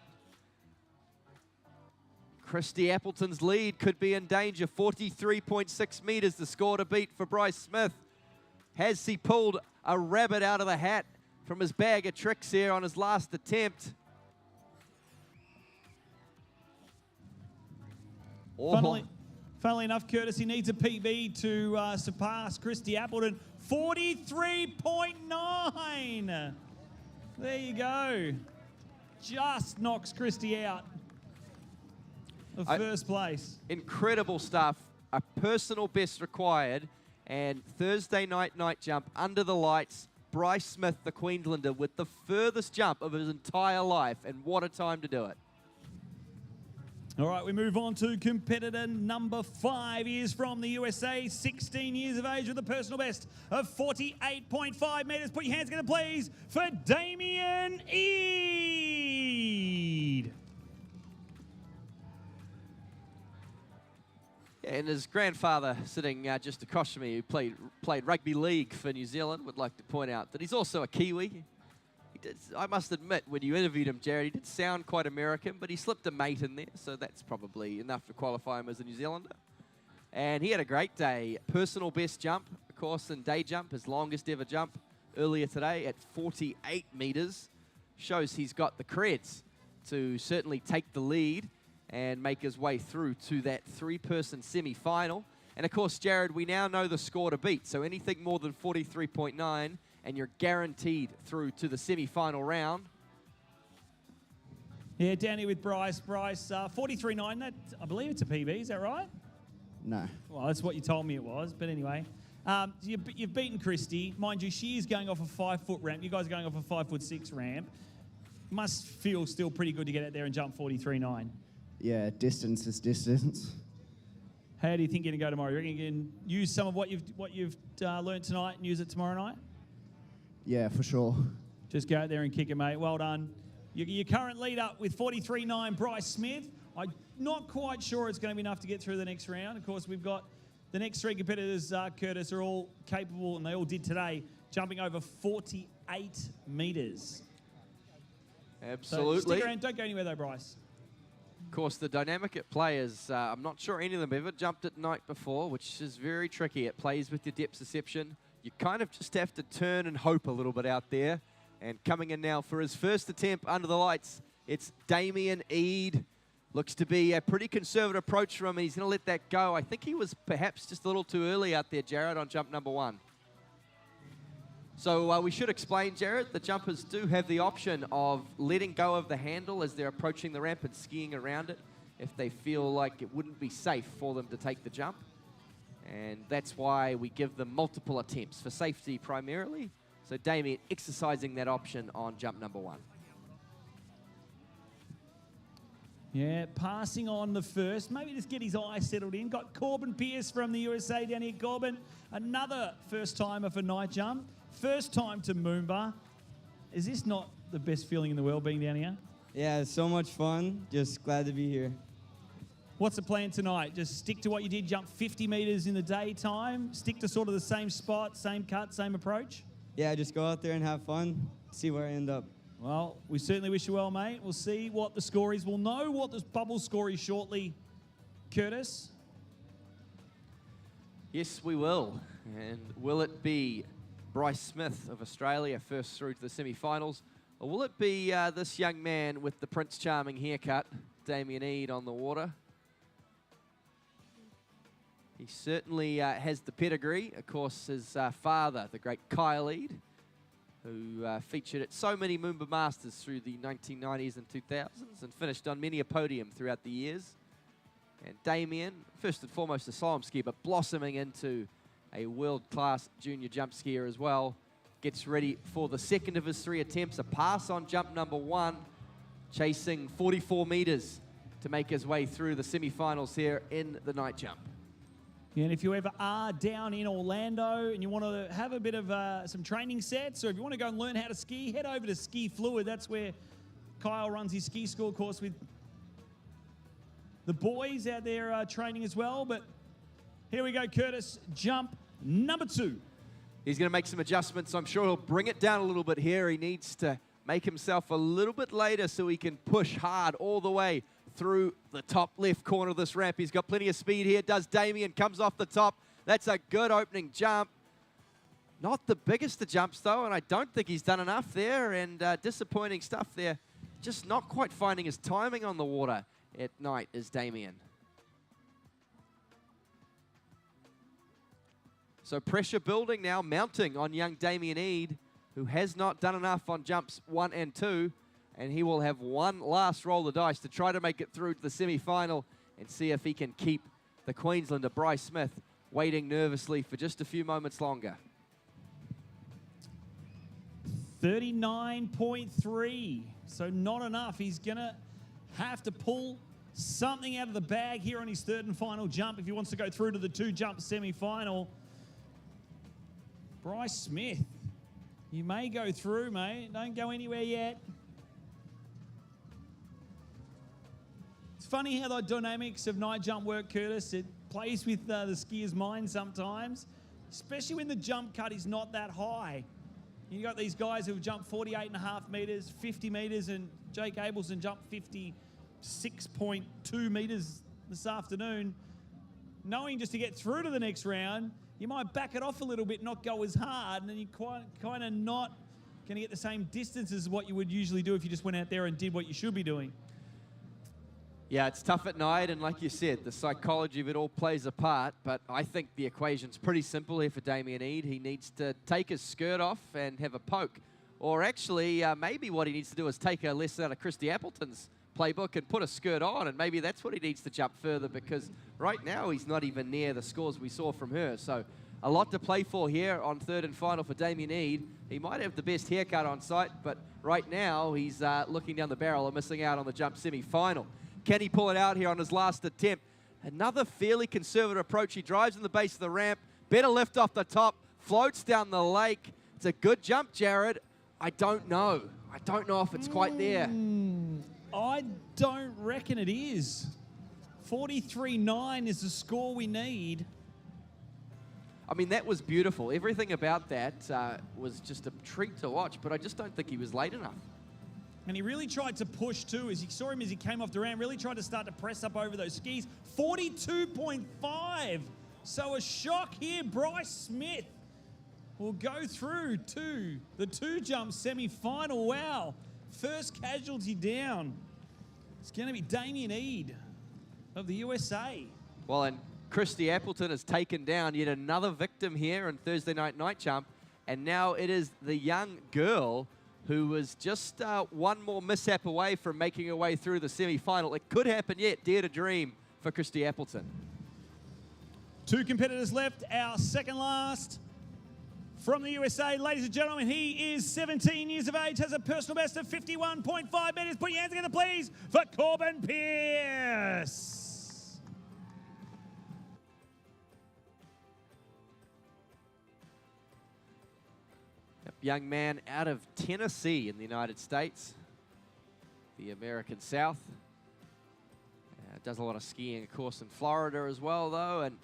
Christy Appleton's lead could be in danger. 43.6 meters, the score to beat for Bryce Smith. Has he pulled a rabbit out of the hat from his bag of tricks here on his last attempt? Oh. Funnily enough, Curtis, he needs a PB to surpass Christy Appleton. 43.9. There you go. Just knocks Christy out of first place. Incredible stuff. A personal best required. And Thursday night jump under the lights. Bryce Smith, the Queenslander, with the furthest jump of his entire life. And what a time to do it. All right, we move on to competitor number 5. He is from the USA, 16 years of age with a personal best of 48.5 meters. Put your hands together, please, for Damien Eade. And his grandfather sitting just across from me, who played rugby league for New Zealand, would like to point out that he's also a Kiwi. I must admit, when you interviewed him, Jared, he did sound quite American, but he slipped a mate in there, so that's probably enough to qualify him as a New Zealander. And he had a great day. Personal best jump, of course, in day jump, his longest ever jump earlier today at 48 meters. Shows he's got the creds to certainly take the lead and make his way through to that 3-person semi-final. And of course, Jared, we now know the score to beat, so anything more than 43.9, and you're guaranteed through to the semi-final round. Yeah, down here with Bryce. Bryce, 43.9, that, I believe it's a PB, is that right? No. Well, that's what you told me it was, but anyway. You've beaten Christy. Mind you, she is going off a 5-foot ramp. You guys are going off a 5'6" ramp. Must feel still pretty good to get out there and jump 43.9. Yeah, distance is distance. How do you think you're going to go tomorrow? You reckon you can use some of what you've learned tonight and use it tomorrow night? Yeah, for sure. Just go out there and kick it, mate. Well done. Your current leader with 43.9, Bryce Smith. I'm not quite sure it's going to be enough to get through the next round. Of course, we've got the next 3 competitors, Curtis, are all capable, and they all did today, jumping over 48 meters. Absolutely. So stick around. Don't go anywhere, though, Bryce. Of course, the dynamic at play is, I'm not sure any of them ever jumped at night before, which is very tricky. It plays with your depth perception. You kind of just have to turn and hope a little bit out there. And coming in now for his first attempt under the lights, it's Damien Eade. Looks to be a pretty conservative approach from him, and he's going to let that go. I think he was perhaps just a little too early out there, Jared, on jump number 1. So we should explain, Jared, the jumpers do have the option of letting go of the handle as they're approaching the ramp and skiing around it if they feel like it wouldn't be safe for them to take the jump. And that's why we give them multiple attempts, for safety primarily. So Damien exercising that option on jump number 1. Yeah, passing on the first. Maybe just get his eyes settled in. Got Corbin Pierce from the USA down here. Corbin, another first-timer for night jump. First time to MOOMBA. Is this not the best feeling in the world being down here? Yeah, it's so much fun. Just glad to be here. What's the plan tonight? Just stick to what you did, jump 50 meters in the daytime, stick to sort of the same spot, same cut, same approach? Yeah, just go out there and have fun, see where I end up. Well, we certainly wish you well, mate. We'll see what the score is. We'll know what the bubble score is shortly. Curtis? Yes, we will. And will it be Bryce Smith of Australia first through to the semi-finals? Or will it be this young man with the Prince Charming haircut, Damien Eade, on the water? He certainly has the pedigree. Of course, his father, the great Kyle Eade, who featured at so many MOOMBA Masters through the 1990s and 2000s and finished on many a podium throughout the years. And Damien, first and foremost a slalom skier, but blossoming into a world-class junior jump skier as well. Gets ready for the second of his 3 attempts, a pass on jump number 1, chasing 44 meters to make his way through the semi-finals here in the night jump. Yeah, and if you ever are down in Orlando and you want to have a bit of some training sets, or if you want to go and learn how to ski, head over to Ski Fluid. That's where Kyle runs his ski school course with the boys out there training as well. But here we go, Curtis. Jump number 2. He's going to make some adjustments. I'm sure he'll bring it down a little bit here. He needs to make himself a little bit later so he can push hard all the way through the top left corner of this ramp. He's got plenty of speed here. Does Damien, comes off the top. That's a good opening jump. Not the biggest of jumps, though, and I don't think he's done enough there, and disappointing stuff there. Just not quite finding his timing on the water at night is Damien. So pressure building now, mounting on young Damien Eade, who has not done enough on jumps 1 and 2, and he will have one last roll of the dice to try to make it through to the semi-final and see if he can keep the Queenslander Bryce Smith waiting nervously for just a few moments longer. 39.3, so not enough. He's gonna have to pull something out of the bag here on his third and final jump if he wants to go through to the 2-jump semi-final. Bryce Smith, you may go through, mate. Don't go anywhere yet. It's funny how the dynamics of night jump work, Curtis. It plays with the skier's mind sometimes, especially when the jump cut is not that high. You got these guys who have jumped 48.5 meters, 50 meters, and Jake Abelson jumped 56.2 meters this afternoon. Knowing just to get through to the next round, you might back it off a little bit, not go as hard, and then you're kind of not going to get the same distance as what you would usually do if you just went out there and did what you should be doing. Yeah, it's tough at night, and like you said, the psychology of it all plays a part, but I think the equation's pretty simple here for Damien Eade. He needs to take his skirt off and have a poke. Or actually, maybe what he needs to do is take a lesson out of Christy Appleton's playbook and put a skirt on, and maybe that's what he needs to jump further, because right now he's not even near the scores we saw from her. So a lot to play for here on third and final for Damien Eade. He might have the best haircut on site, but right now he's looking down the barrel and missing out on the jump semi-final. Can he pull it out here on his last attempt? Another fairly conservative approach. He drives in the base of the ramp, better lift off the top, floats down the lake. It's a good jump, Jared. I don't know. I don't know if it's quite there. I don't reckon it is. 43.9 is the score we need. I mean, that was beautiful. Everything about that was just a treat to watch, but I just don't think he was late enough. And he really tried to push too, as you saw him as he came off the ramp, really tried to start to press up over those skis. 42.5. So a shock here. Bryce Smith will go through to the 2-jump semi-final. Wow. First casualty down. It's going to be Damien Eade of the USA. Well, and Christy Appleton has taken down yet another victim here on Thursday night jump. And now it is the young girl who was just one more mishap away from making her way through the semi-final. It could happen yet. Dare to dream for Christy Appleton. 2 competitors left. Our second last from the USA. Ladies and gentlemen, he is 17 years of age, has a personal best of 51.5 meters. Put your hands together, please, for Corbin Pierce. Young man out of Tennessee in the United States, the American South. Does a lot of skiing, of course, in Florida as well, though, and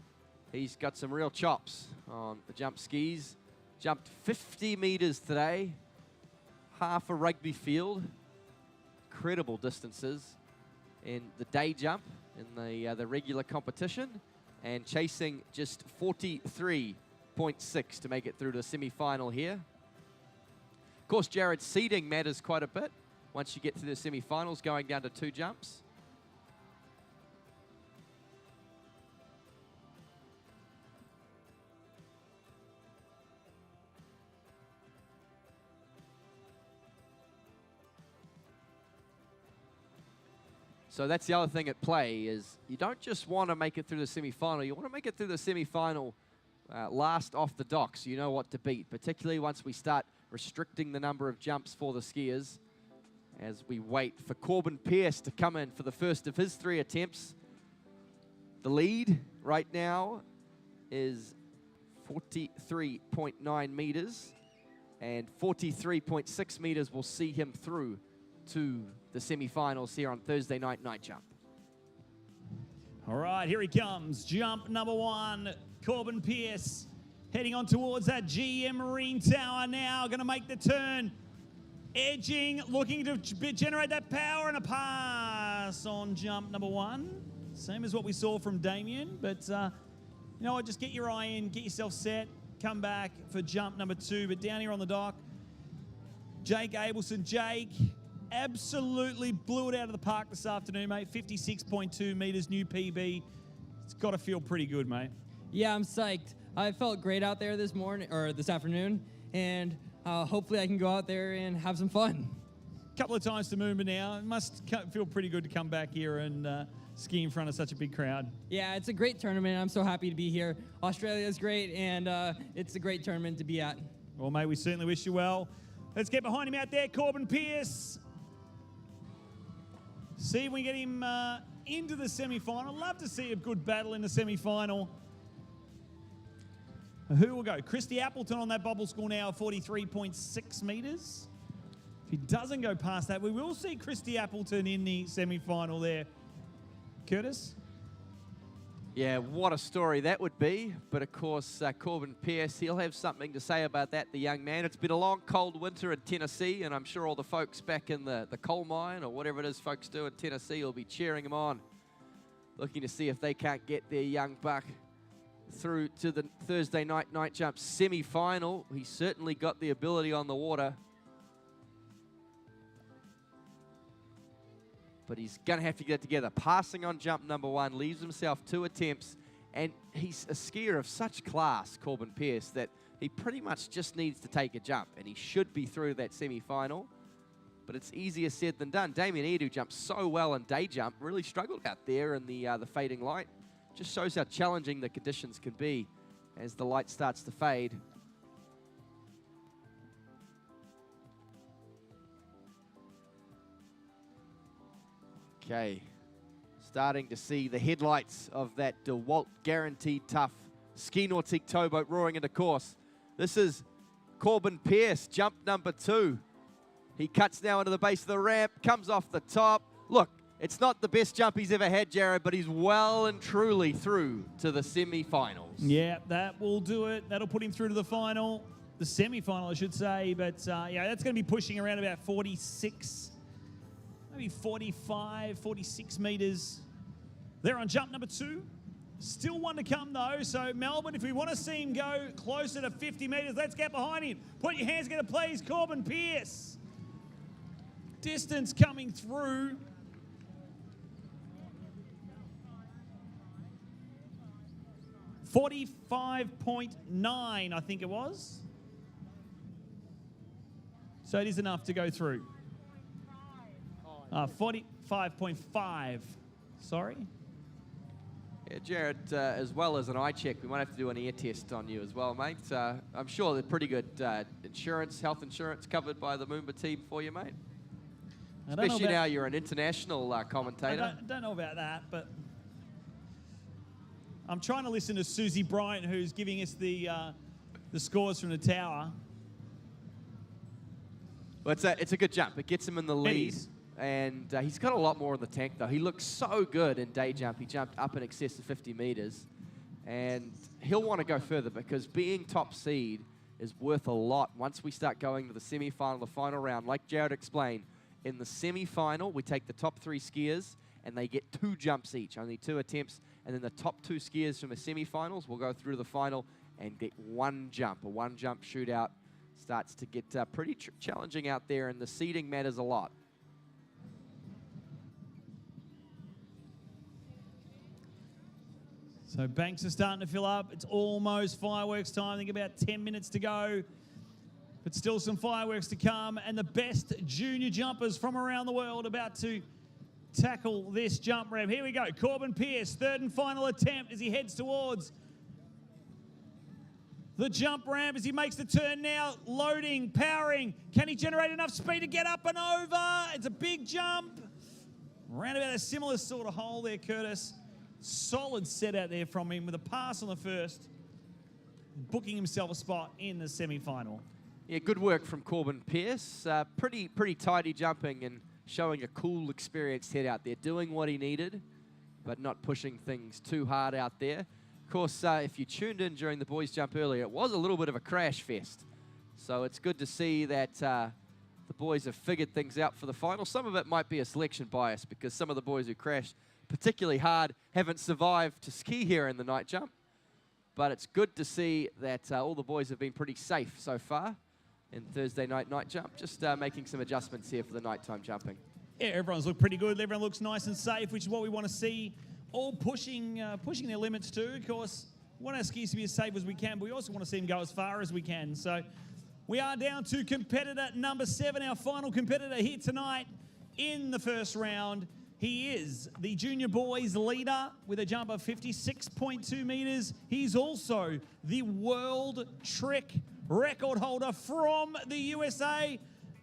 he's got some real chops on the jump skis. Jumped 50 meters today, half a rugby field. Incredible distances in the day jump in the regular competition, and chasing just 43.6 to make it through to the semi-final here. Of course, Jared's seeding matters quite a bit once you get to the semi-finals, going down to 2 jumps. So that's the other thing at play, is you don't just want to make it through the semi-final, you want to make it through the semi-final last off the docks. You know what to beat, particularly once we start restricting the number of jumps for the skiers as we wait for Corbin Pierce to come in for the first of his 3 attempts. The lead right now is 43.9 meters, and 43.6 meters will see him through to the semi-finals here on Thursday night jump. All right, here he comes. Jump number 1, Corbin Pierce. Heading on towards that GM Marine Tower now. Going to make the turn. Edging, looking to generate that power, and a pass on jump number 1. Same as what we saw from Damien, but you know what, just get your eye in, get yourself set, come back for jump number 2. But down here on the dock, Jake Abelson. Jake absolutely blew it out of the park this afternoon, mate. 56.2 meters, new PB. It's got to feel pretty good, mate. Yeah, I'm psyched. I felt great out there this afternoon, and hopefully I can go out there and have some fun. Couple of times to MOOMBA now. It must feel pretty good to come back here and ski in front of such a big crowd. Yeah, it's a great tournament. I'm so happy to be here. Australia's great, and it's a great tournament to be at. Well, mate, we certainly wish you well. Let's get behind him out there, Corbin Pierce. See if we get him into the semi-final. Love to see a good battle in the semi-final. Who will go? Christy Appleton on that bubble score now, 43.6 meters. If he doesn't go past that, we will see Christy Appleton in the semi-final there. Curtis? Yeah, what a story that would be. But of course, Corbin Pierce, he'll have something to say about that, the young man. It's been a long, cold winter in Tennessee, and I'm sure all the folks back in the coal mine or whatever it is folks do in Tennessee will be cheering him on, looking to see if they can't get their young buck through to the Thursday night jump semi-final. He certainly got the ability on the water, but he's going to have to get it together. Passing on jump number 1, leaves himself 2 attempts, and he's a skier of such class, Corbin Pierce, that he pretty much just needs to take a jump, and he should be through that semi-final, but it's easier said than done. Damien Edu jumped so well in day jump, really struggled out there in the fading light. Just shows how challenging the conditions can be as the light starts to fade. Okay, starting to see the headlights of that DeWalt Guaranteed Tough Ski Nautique towboat roaring into course. This is Corbin Pierce, jump number 2. He cuts now into the base of the ramp, comes off the top. Look, it's not the best jump he's ever had, Jared, but he's well and truly through to the semi-finals. Yeah, that will do it. That'll put him through to the final, the semi-final, I should say. But yeah, that's going to be pushing around about 46, maybe 45, 46 meters. They're on jump number 2. Still one to come, though. So, Melbourne, if we want to see him go closer to 50 meters, let's get behind him. Put your hands together, please, Corbin Pierce. Distance coming through. 45.9, I think it was. So it is enough to go through. 45.5, sorry. Yeah, Jared, as well as an eye check, we might have to do an ear test on you as well, mate. I'm sure they're pretty good insurance, health insurance covered by the MOOMBA team for you, mate. Especially now you're an international commentator. I don't know about that, but I'm trying to listen to Susie Bryant, who's giving us the scores from the tower. Well, it's a good jump. It gets him in the lead. And he's got a lot more in the tank, though. He looks so good in day jump. He jumped up in excess of 50 meters. And he'll want to go further because being top seed is worth a lot once we start going to the semi-final, the final round. Like Jared explained, in the semi-final, we take the top 3 skiers, and they get 2 jumps each, only 2 attempts. And then the top 2 skiers from the semi-finals will go through to the final and get 1 jump. A 1-jump shootout starts to get pretty challenging out there, and the seeding matters a lot. So banks are starting to fill up. It's almost fireworks time. I think about 10 minutes to go. But still some fireworks to come. And the best junior jumpers from around the world about to tackle this jump ramp. Here we go. Corbin Pierce, 3rd and final attempt as he heads towards the jump ramp as he makes the turn now. Loading, powering. Can he generate enough speed to get up and over? It's a big jump. Around about a similar sort of hole there, Curtis. Solid set out there from him with a pass on the first, booking himself a spot in the semi-final. Yeah, good work from Corbin Pierce. Pretty tidy jumping and showing a cool, experienced head out there, doing what he needed, but not pushing things too hard out there. Of course, if you tuned in during the boys' jump earlier, it was a little bit of a crash fest. So it's good to see that the boys have figured things out for the final. Some of it might be a selection bias because some of the boys who crashed particularly hard haven't survived to ski here in the night jump. But it's good to see that all the boys have been pretty safe so far in Thursday night jump. Just making some adjustments here for the nighttime jumping. Yeah, everyone's looked pretty good. Everyone looks nice and safe, which is what we want to see. All pushing their limits too. Of course, we want our skis to be as safe as we can, but we also want to see them go as far as we can. So we are down to competitor number 7, our final competitor here tonight in the first round. He is the junior boys leader with a jump of 56.2 meters. He's also the world trick record holder from the USA,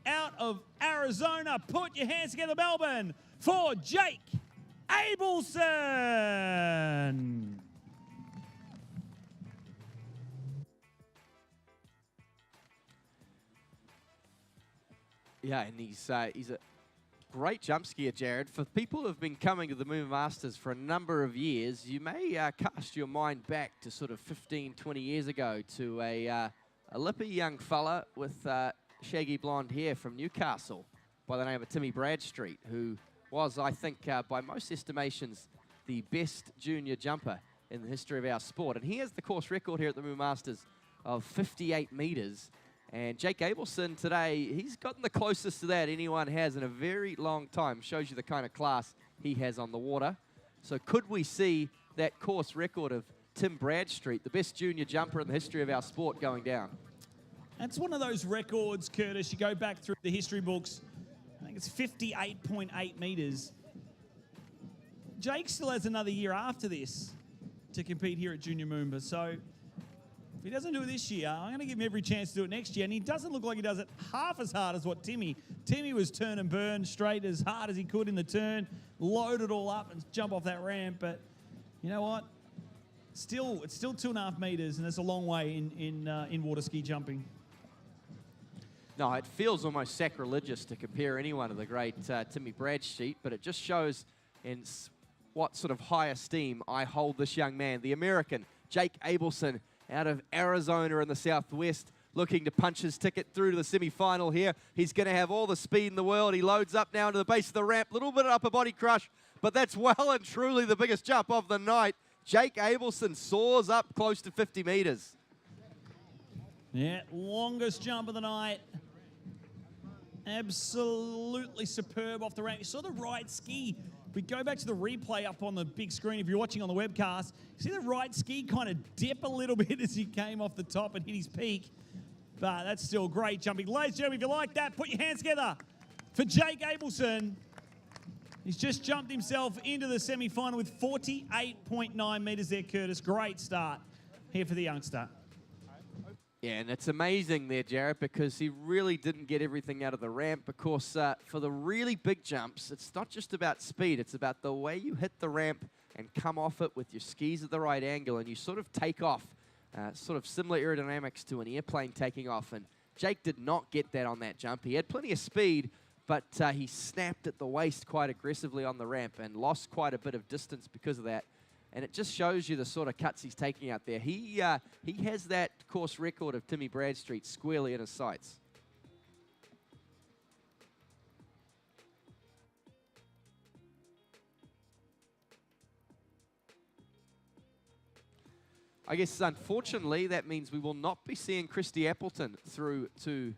out of Arizona. Put your hands together, Melbourne, for Jake Abelson. Yeah, and he's a great jump skier, Jared. For people who have been coming to the MOOMBA Masters for a number of years, you may cast your mind back to sort of 15, 20 years ago to a lippy young fella with shaggy blonde hair from Newcastle by the name of Timmy Bradstreet, who was, I think, by most estimations, the best junior jumper in the history of our sport. And he has the course record here at the MOOMBA Masters of 58 meters. And Jake Abelson today, he's gotten the closest to that anyone has in a very long time. Shows you the kind of class he has on the water. So could we see that course record of Tim Bradstreet, the best junior jumper in the history of our sport, going down? That's one of those records, Curtis. You go back through the history books. I think it's 58.8 meters. Jake still has another year after this to compete here at Junior MOOMBA. So if he doesn't do it this year, I'm going to give him every chance to do it next year. And he doesn't look like he does it half as hard as what Timmy. Timmy was turn and burn straight as hard as he could in the turn, load it all up and jump off that ramp. But you know what? It's still 2.5 meters, and that's a long way in water ski jumping. No, it feels almost sacrilegious to compare anyone to the great Timmy Bradstreet, but it just shows in what sort of high esteem I hold this young man, the American, Jake Abelson, out of Arizona in the Southwest, looking to punch his ticket through to the semi-final here. He's going to have all the speed in the world. He loads up now to the base of the ramp, a little bit of upper body crush, but that's well and truly the biggest jump of the night. Jake Abelson soars up close to 50 meters. Yeah, longest jump of the night. Absolutely superb off the ramp. You saw the right ski. We go back to the replay up on the big screen. If you're watching on the webcast, you see the right ski kind of dip a little bit as he came off the top and hit his peak. But that's still great jumping. Ladies and gentlemen, if you like that, put your hands together for Jake Abelson. He's just jumped himself into the semi-final with 48.9 meters there, Curtis. Great start here for the youngster. Yeah, and it's amazing there, Jared, because he really didn't get everything out of the ramp. Because for the really big jumps, it's not just about speed. It's about the way you hit the ramp and come off it with your skis at the right angle, and you sort of take off, sort of similar aerodynamics to an airplane taking off. And Jake did not get that on that jump. He had plenty of speed, but he snapped at the waist quite aggressively on the ramp and lost quite a bit of distance because of that. And it just shows you the sort of cuts he's taking out there. He has that course record of Timmy Bradstreet squarely in his sights. I guess, unfortunately, that means we will not be seeing Christy Appleton through to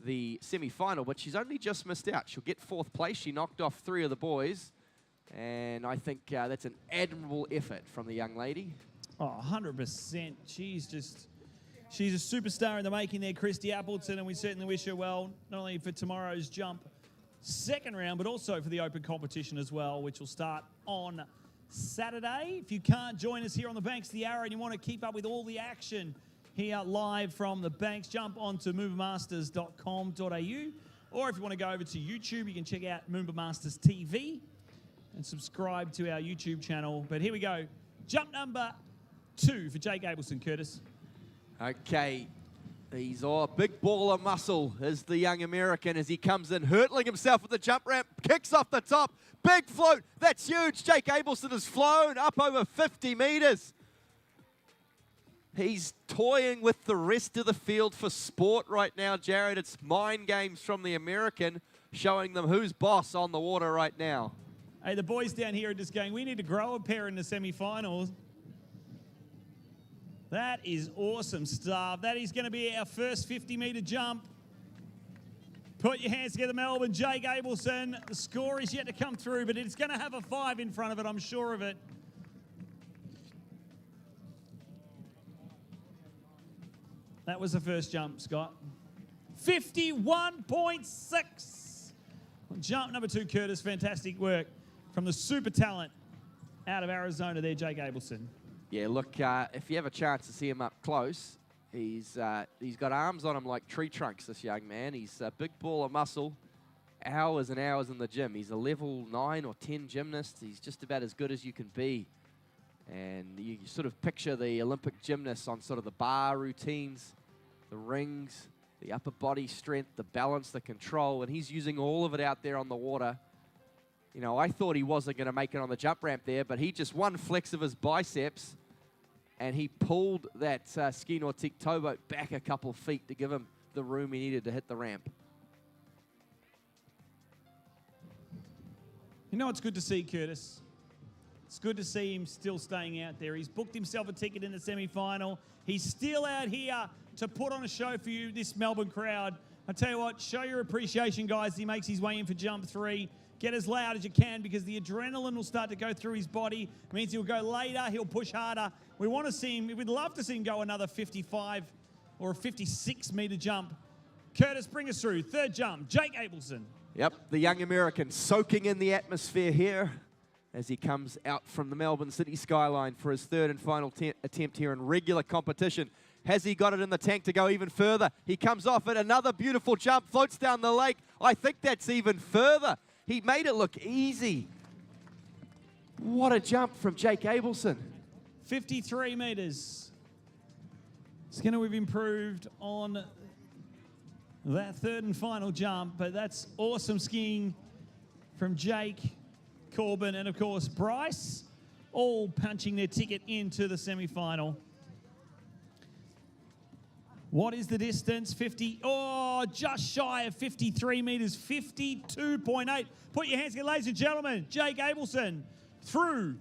the semi-final, but she's only just missed out. She'll get 4th place. She knocked off 3 of the boys. And I think that's an admirable effort from the young lady. Oh, 100%. She's a superstar in the making there, Christy Appleton, and we certainly wish her well, not only for tomorrow's jump 2nd round, but also for the open competition as well, which will start on Saturday. If you can't join us here on the banks of the Yarra and you want to keep up with all the action here live from the banks, jump onto moombamasters.com.au, or if you want to go over to YouTube, you can check out MOOMBA Masters TV and subscribe to our YouTube channel. But here we go. Jump number 2 for Jake Abelson, Curtis. Okay. He's a big ball of muscle is the young American as he comes in, hurtling himself with the jump ramp, kicks off the top. Big float. That's huge. Jake Abelson has flown up over 50 meters. He's toying with the rest of the field for sport right now, Jared. It's mind games from the American, showing them who's boss on the water right now. Hey, the boys down here are just going, we need to grow a pair in the semi-finals. That is awesome stuff. That is going to be our first 50-metre jump. Put your hands together, Melbourne. Jake Abelson. The score is yet to come through, but it's going to have a 5 in front of it, I'm sure of it. That was the first jump, Scott. 51.6. Jump number 2, Curtis. Fantastic work from the super talent out of Arizona there, Jake Abelson. Yeah, look, if you have a chance to see him up close, he's got arms on him like tree trunks, this young man. He's a big ball of muscle, hours and hours in the gym. He's a level 9 or 10 gymnast. He's just about as good as you can be. And you sort of picture the Olympic gymnasts on sort of the bar routines, the rings, the upper body strength, the balance, the control, and he's using all of it out there on the water. You know, I thought he wasn't going to make it on the jump ramp there, but he just one flex of his biceps, and he pulled that ski nautique towboat back a couple feet to give him the room he needed to hit the ramp. You know what's good to see, Curtis? It's good to see him still staying out there. He's booked himself a ticket in the semi-final. He's still out here to put on a show for you, this Melbourne crowd. I tell you what, show your appreciation, guys. He makes his way in for jump 3. Get as loud as you can because the adrenaline will start to go through his body. It means he'll go later, he'll push harder. We want to see him, we'd love to see him go another 55 or a 56-metre jump. Curtis, bring us through. Third jump, Jake Abelson. Yep, the young American soaking in the atmosphere here as he comes out from the Melbourne city skyline for his third and final attempt here in regular competition. Has he got it in the tank to go even further? He comes off it, another beautiful jump, floats down the lake. I think that's even further. He made it look easy. What a jump from Jake Abelson. 53 metres. It's going to have improved on that third and final jump, but that's awesome skiing from Jake, Corbin, and of course Bryce, all punching their ticket into the semi-final. What is the distance? 50, oh, just shy of 53 metres, 52.8. Put your hands together, ladies and gentlemen. Jake Abelson through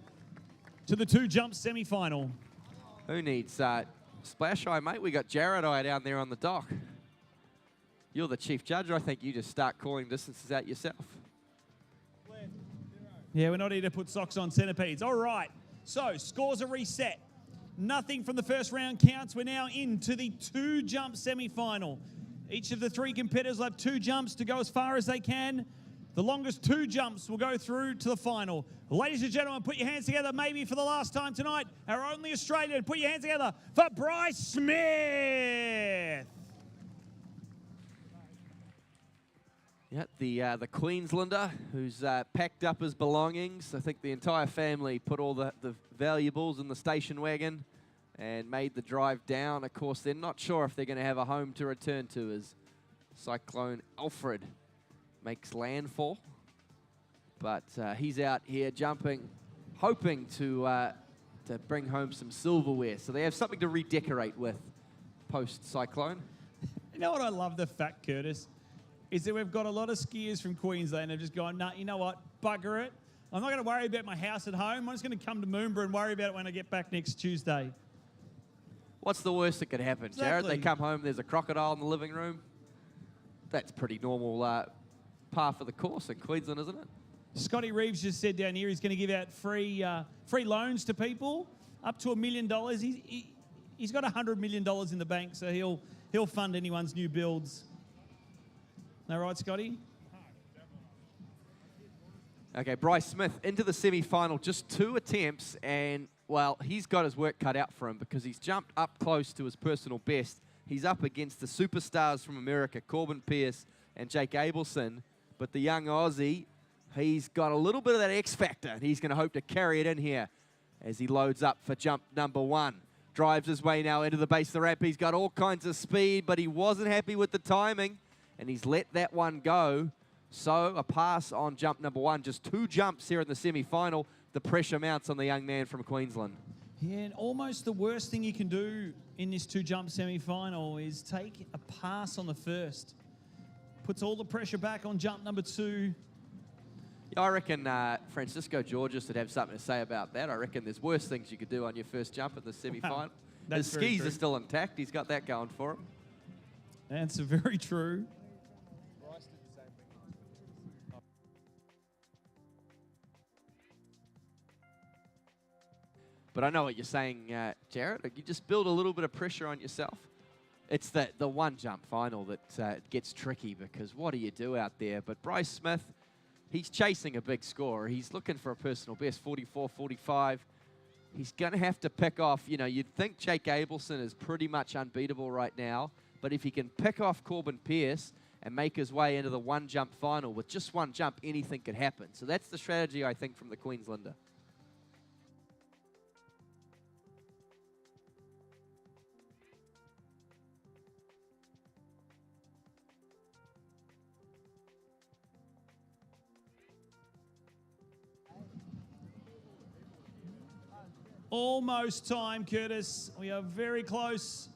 to the 2-jump semi-final. Who needs splash eye, mate? We got Jared Eye down there on the dock. You're the chief judge. I think you just start calling distances out yourself. Yeah, we're not here to put socks on centipedes. All right, so scores are reset. Nothing from the first round counts. We're now into the 2-jump semi-final. Each of the 3 competitors will have 2 jumps to go as far as they can. The longest 2 jumps will go through to the final. Ladies and gentlemen, put your hands together, maybe for the last time tonight. Our only Australian, put your hands together for Bryce Smith. Yeah, the Queenslander who's packed up his belongings. I think the entire family put all the valuables in the station wagon and made the drive down. Of course, they're not sure if they're going to have a home to return to as Cyclone Alfred makes landfall. But he's out here jumping, hoping to bring home some silverware. So they have something to redecorate with post-cyclone. You know what I love the fact, Curtis? Is that we've got a lot of skiers from Queensland who have just gone, nah, you know what, bugger it. I'm not going to worry about my house at home. I'm just going to come to MOOMBA and worry about it when I get back next Tuesday. What's the worst that could happen, Exactly. Jared? They come home, there's a crocodile in the living room. That's pretty normal par for the course in Queensland, isn't it? Scotty Reeves just said down here he's going to give out free loans to people up to $1 million. He's got $100 million in the bank, so he'll fund anyone's new builds. Is that right, Scotty? Okay, Bryce Smith into the semi-final, just 2 attempts, and, well, he's got his work cut out for him because he's jumped up close to his personal best. He's up against the superstars from America, Corbin Pierce and Jake Abelson, but the young Aussie, he's got a little bit of that X factor, and he's going to hope to carry it in here as he loads up for jump number 1. Drives his way now into the base of the ramp. He's got all kinds of speed, but he wasn't happy with the timing, and he's let that one go. So a pass on jump number 1. Just 2 jumps here in the semi-final. The pressure mounts on the young man from Queensland. Yeah, and almost the worst thing you can do in this two-jump semi-final is take a pass on the first. Puts all the pressure back on jump number 2. Yeah, I reckon Francisco Georges would have something to say about that. I reckon there's worse things you could do on your first jump in the semi-final. His skis are still intact. He's got that going for him. That's very true. But I know what you're saying, Jared. You just build a little bit of pressure on yourself. It's the one jump final that gets tricky, because what do you do out there? But Bryce Smith, he's chasing a big score. He's looking for a personal best, 44-45. He's going to have to pick off, you know, you'd think Jake Abelson is pretty much unbeatable right now, but if he can pick off Corbin Pierce and make his way into the one jump final with just one jump, anything could happen. So that's the strategy, I think, from the Queenslander. Almost time, Curtis. We are very close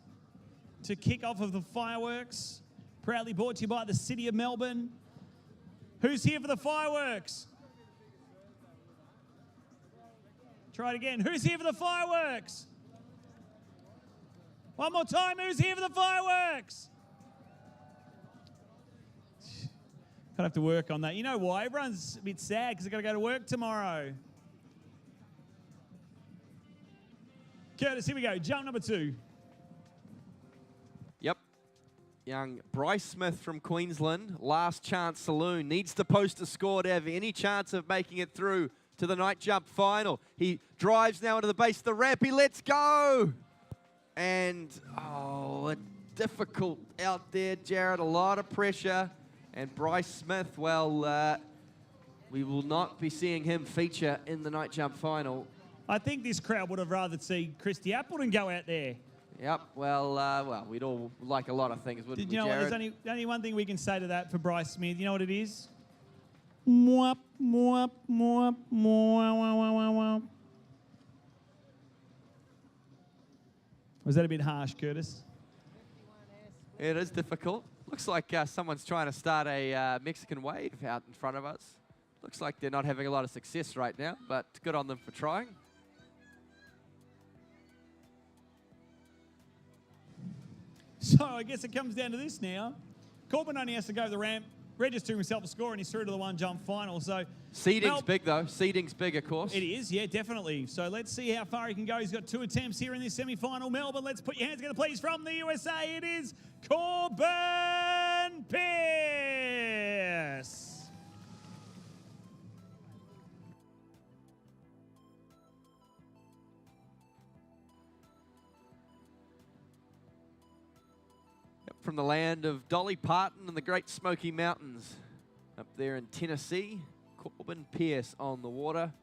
to kick-off of the fireworks. Proudly brought to you by the City of Melbourne. Who's here for the fireworks? Try it again. Who's here for the fireworks? One more time. Who's here for the fireworks? Gonna have to work on that. You know why? Everyone's a bit sad because they've got to go to work tomorrow. Curtis, here we go. Jump number 2. Yep. Young Bryce Smith from Queensland, last chance saloon, needs to post a score to have any chance of making it through to the night jump final. He drives now into the base of the ramp. He lets go. And, oh, difficult out there, Jared. A lot of pressure. And Bryce Smith, well, we will not be seeing him feature in the night jump final. I think this crowd would have rather seen Christy Appleton go out there. Yep, well, we'd all like a lot of things, wouldn't we, You know what? Jared? There's only one thing we can say to that for Bryce Smith. You know what it is? Mwap, mwap, mwap, mwap, mwap, mwap. Was that a bit harsh, Curtis? It is difficult. Looks like someone's trying to start a Mexican wave out in front of us. Looks like they're not having a lot of success right now, but good on them for trying. So I guess it comes down to this now. Corbin only has to go to the ramp, register himself a score, and he's through to the one jump final. So Seeding's big, though. Seeding's big, of course. It is, yeah, definitely. So let's see how far he can go. He's got 2 attempts here in this semi-final. Melbourne, let's put your hands together, please. From the USA, it is Corbin Pierce. From the land of Dolly Parton and the Great Smoky Mountains up there in Tennessee, Corbin Pierce on the water.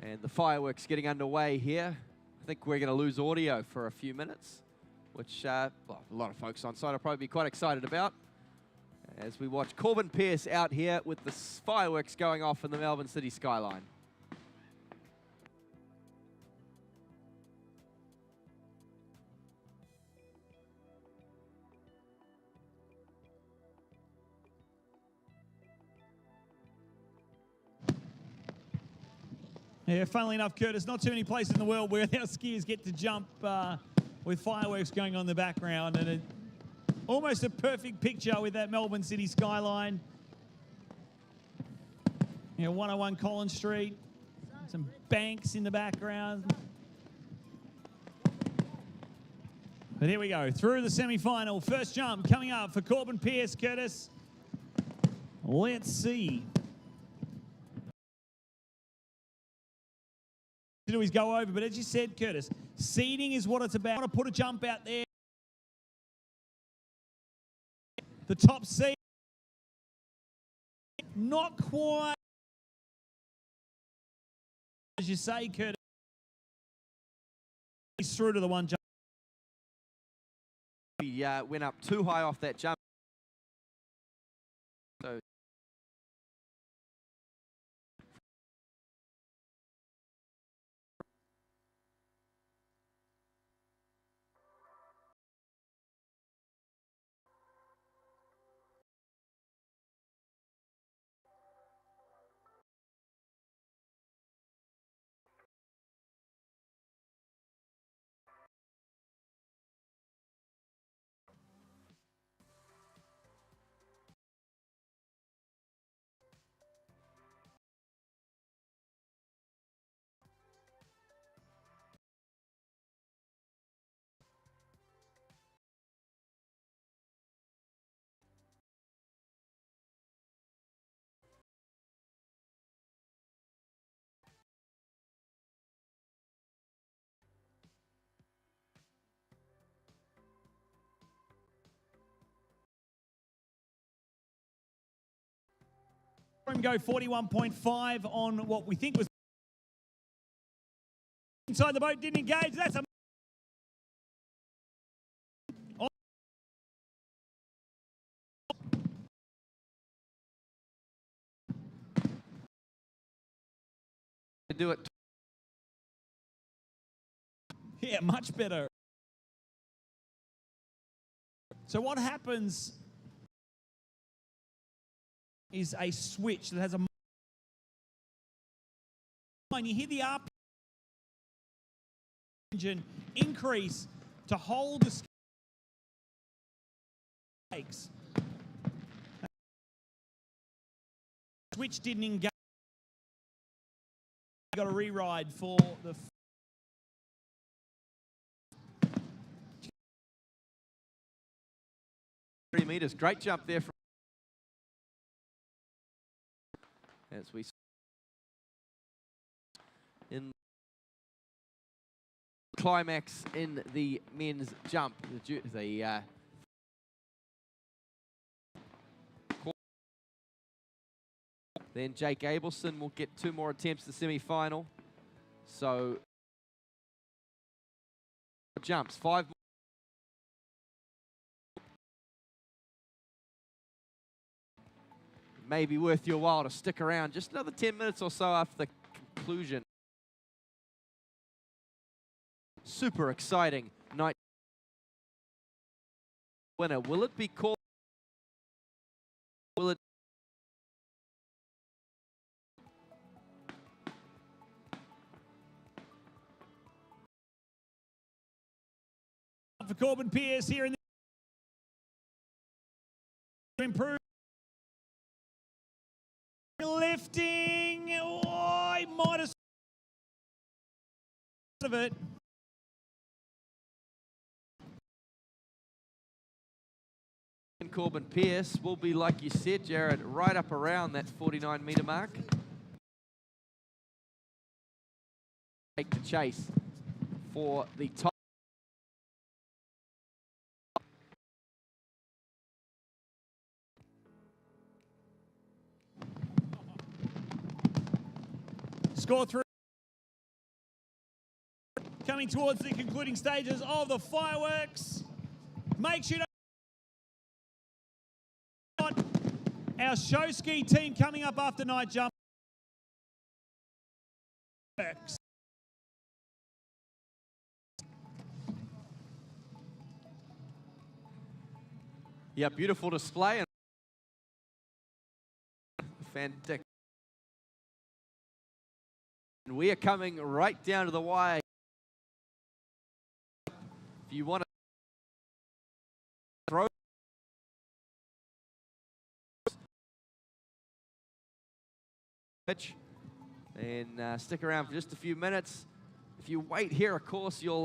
And the fireworks getting underway here. I think we're going to lose audio for a few minutes, which well, a lot of folks on site will probably be quite excited about as we watch Corbin Pierce out here with the fireworks going off in the Melbourne city skyline. Yeah, funnily enough, Curtis, not too many places in the world where our skiers get to jump with fireworks going on in the background, and almost a perfect picture with that Melbourne city skyline. You know, 101 Collins Street, some banks in the background. But here we go, through the semi-final. First jump coming up for Corbin Pierce, Curtis. Let's see. To do is go over, but as you said, Curtis, seeding is what it's about. I want to put a jump out there. The top seed, not quite, as you say, Curtis. He's through to the one jump. He went up too high off that jump. So Him go 41.5 on what we think was inside the boat, didn't engage. That's a do it. yeah, much better. So what happens is a switch that has a and you hear the RPM engine increase to hold the stakes. Switch didn't engage. Got a re-ride for the 3 meters. Great jump there from as we in climax in the men's jump. Then Jake Abelson will get 2 more attempts at the semi-final. So jumps, 5 more. Maybe worth your while to stick around just another 10 minutes or so after the conclusion. Super exciting night. Winner, will it be called? Will it? For Corbin Pierce here in the improve. Lifting, oh, he might have of it. And Corbin Pierce will be, like you said, Jared, right up around that 49-meter mark. Take the chase for the top. Score through. Coming towards the concluding stages of the fireworks. Make sure our show ski team coming up after night jump. Yeah, beautiful display. Fantastic. And we are coming right down to the wire. If you want to throw pitch and stick around for just a few minutes. If you wait here, of course, you'll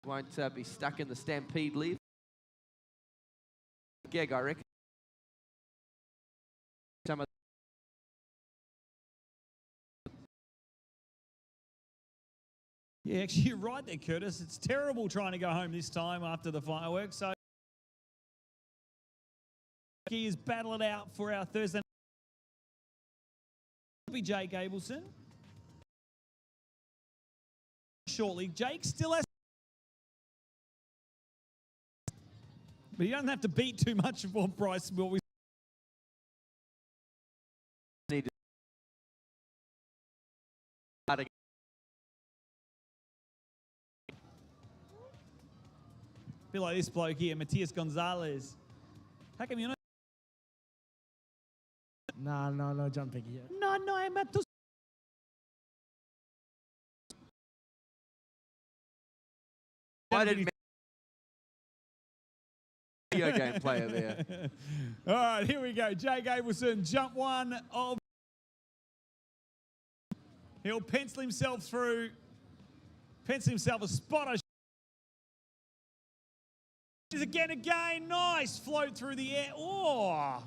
won't be stuck in the stampede lead. Gig, I reckon. Some of Yeah, actually, you're right there, Curtis. It's terrible trying to go home this time after the fireworks. So, he is battle it out for our Thursday night. Be Jake Abelson. Shortly, Jake still has, but he doesn't have to beat too much of what Bryce will. need to Be like this bloke here, Matias Gonzalez. How come you're not? No jumping yet. No, I'm at the. I didn't video game player there. All right, here we go. Jake Abelson, jump one of. He'll pencil himself through. Pencil himself a spot. Again, nice float through the air. Oh.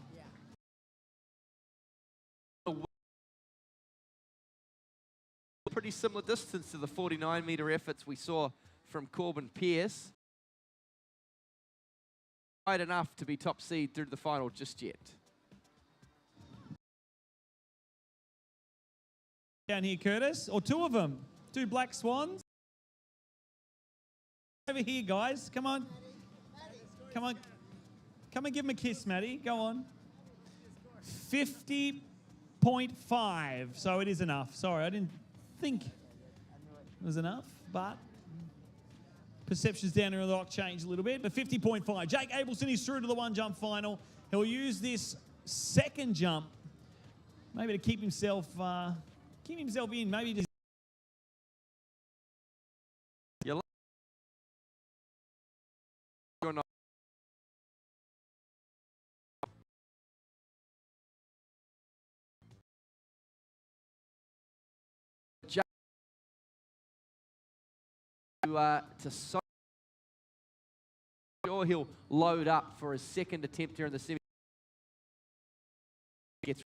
Pretty similar distance to the 49-meter efforts we saw from Corbin Pierce. Quite enough to be top seed through to the final just yet. Down here, Curtis, or two of them. Two black swans. Over here, guys. Come on. Come on. Come and give him a kiss, Maddie. Go on. 50.5. So it is enough. Sorry, I didn't think it was enough, but perceptions down here on the rock changed a little bit. But 50.5. Jake Abelson is through to the one jump final. He'll use this second jump maybe to keep himself in. Maybe just to so sure he'll load up for his second attempt here in the semi. Gets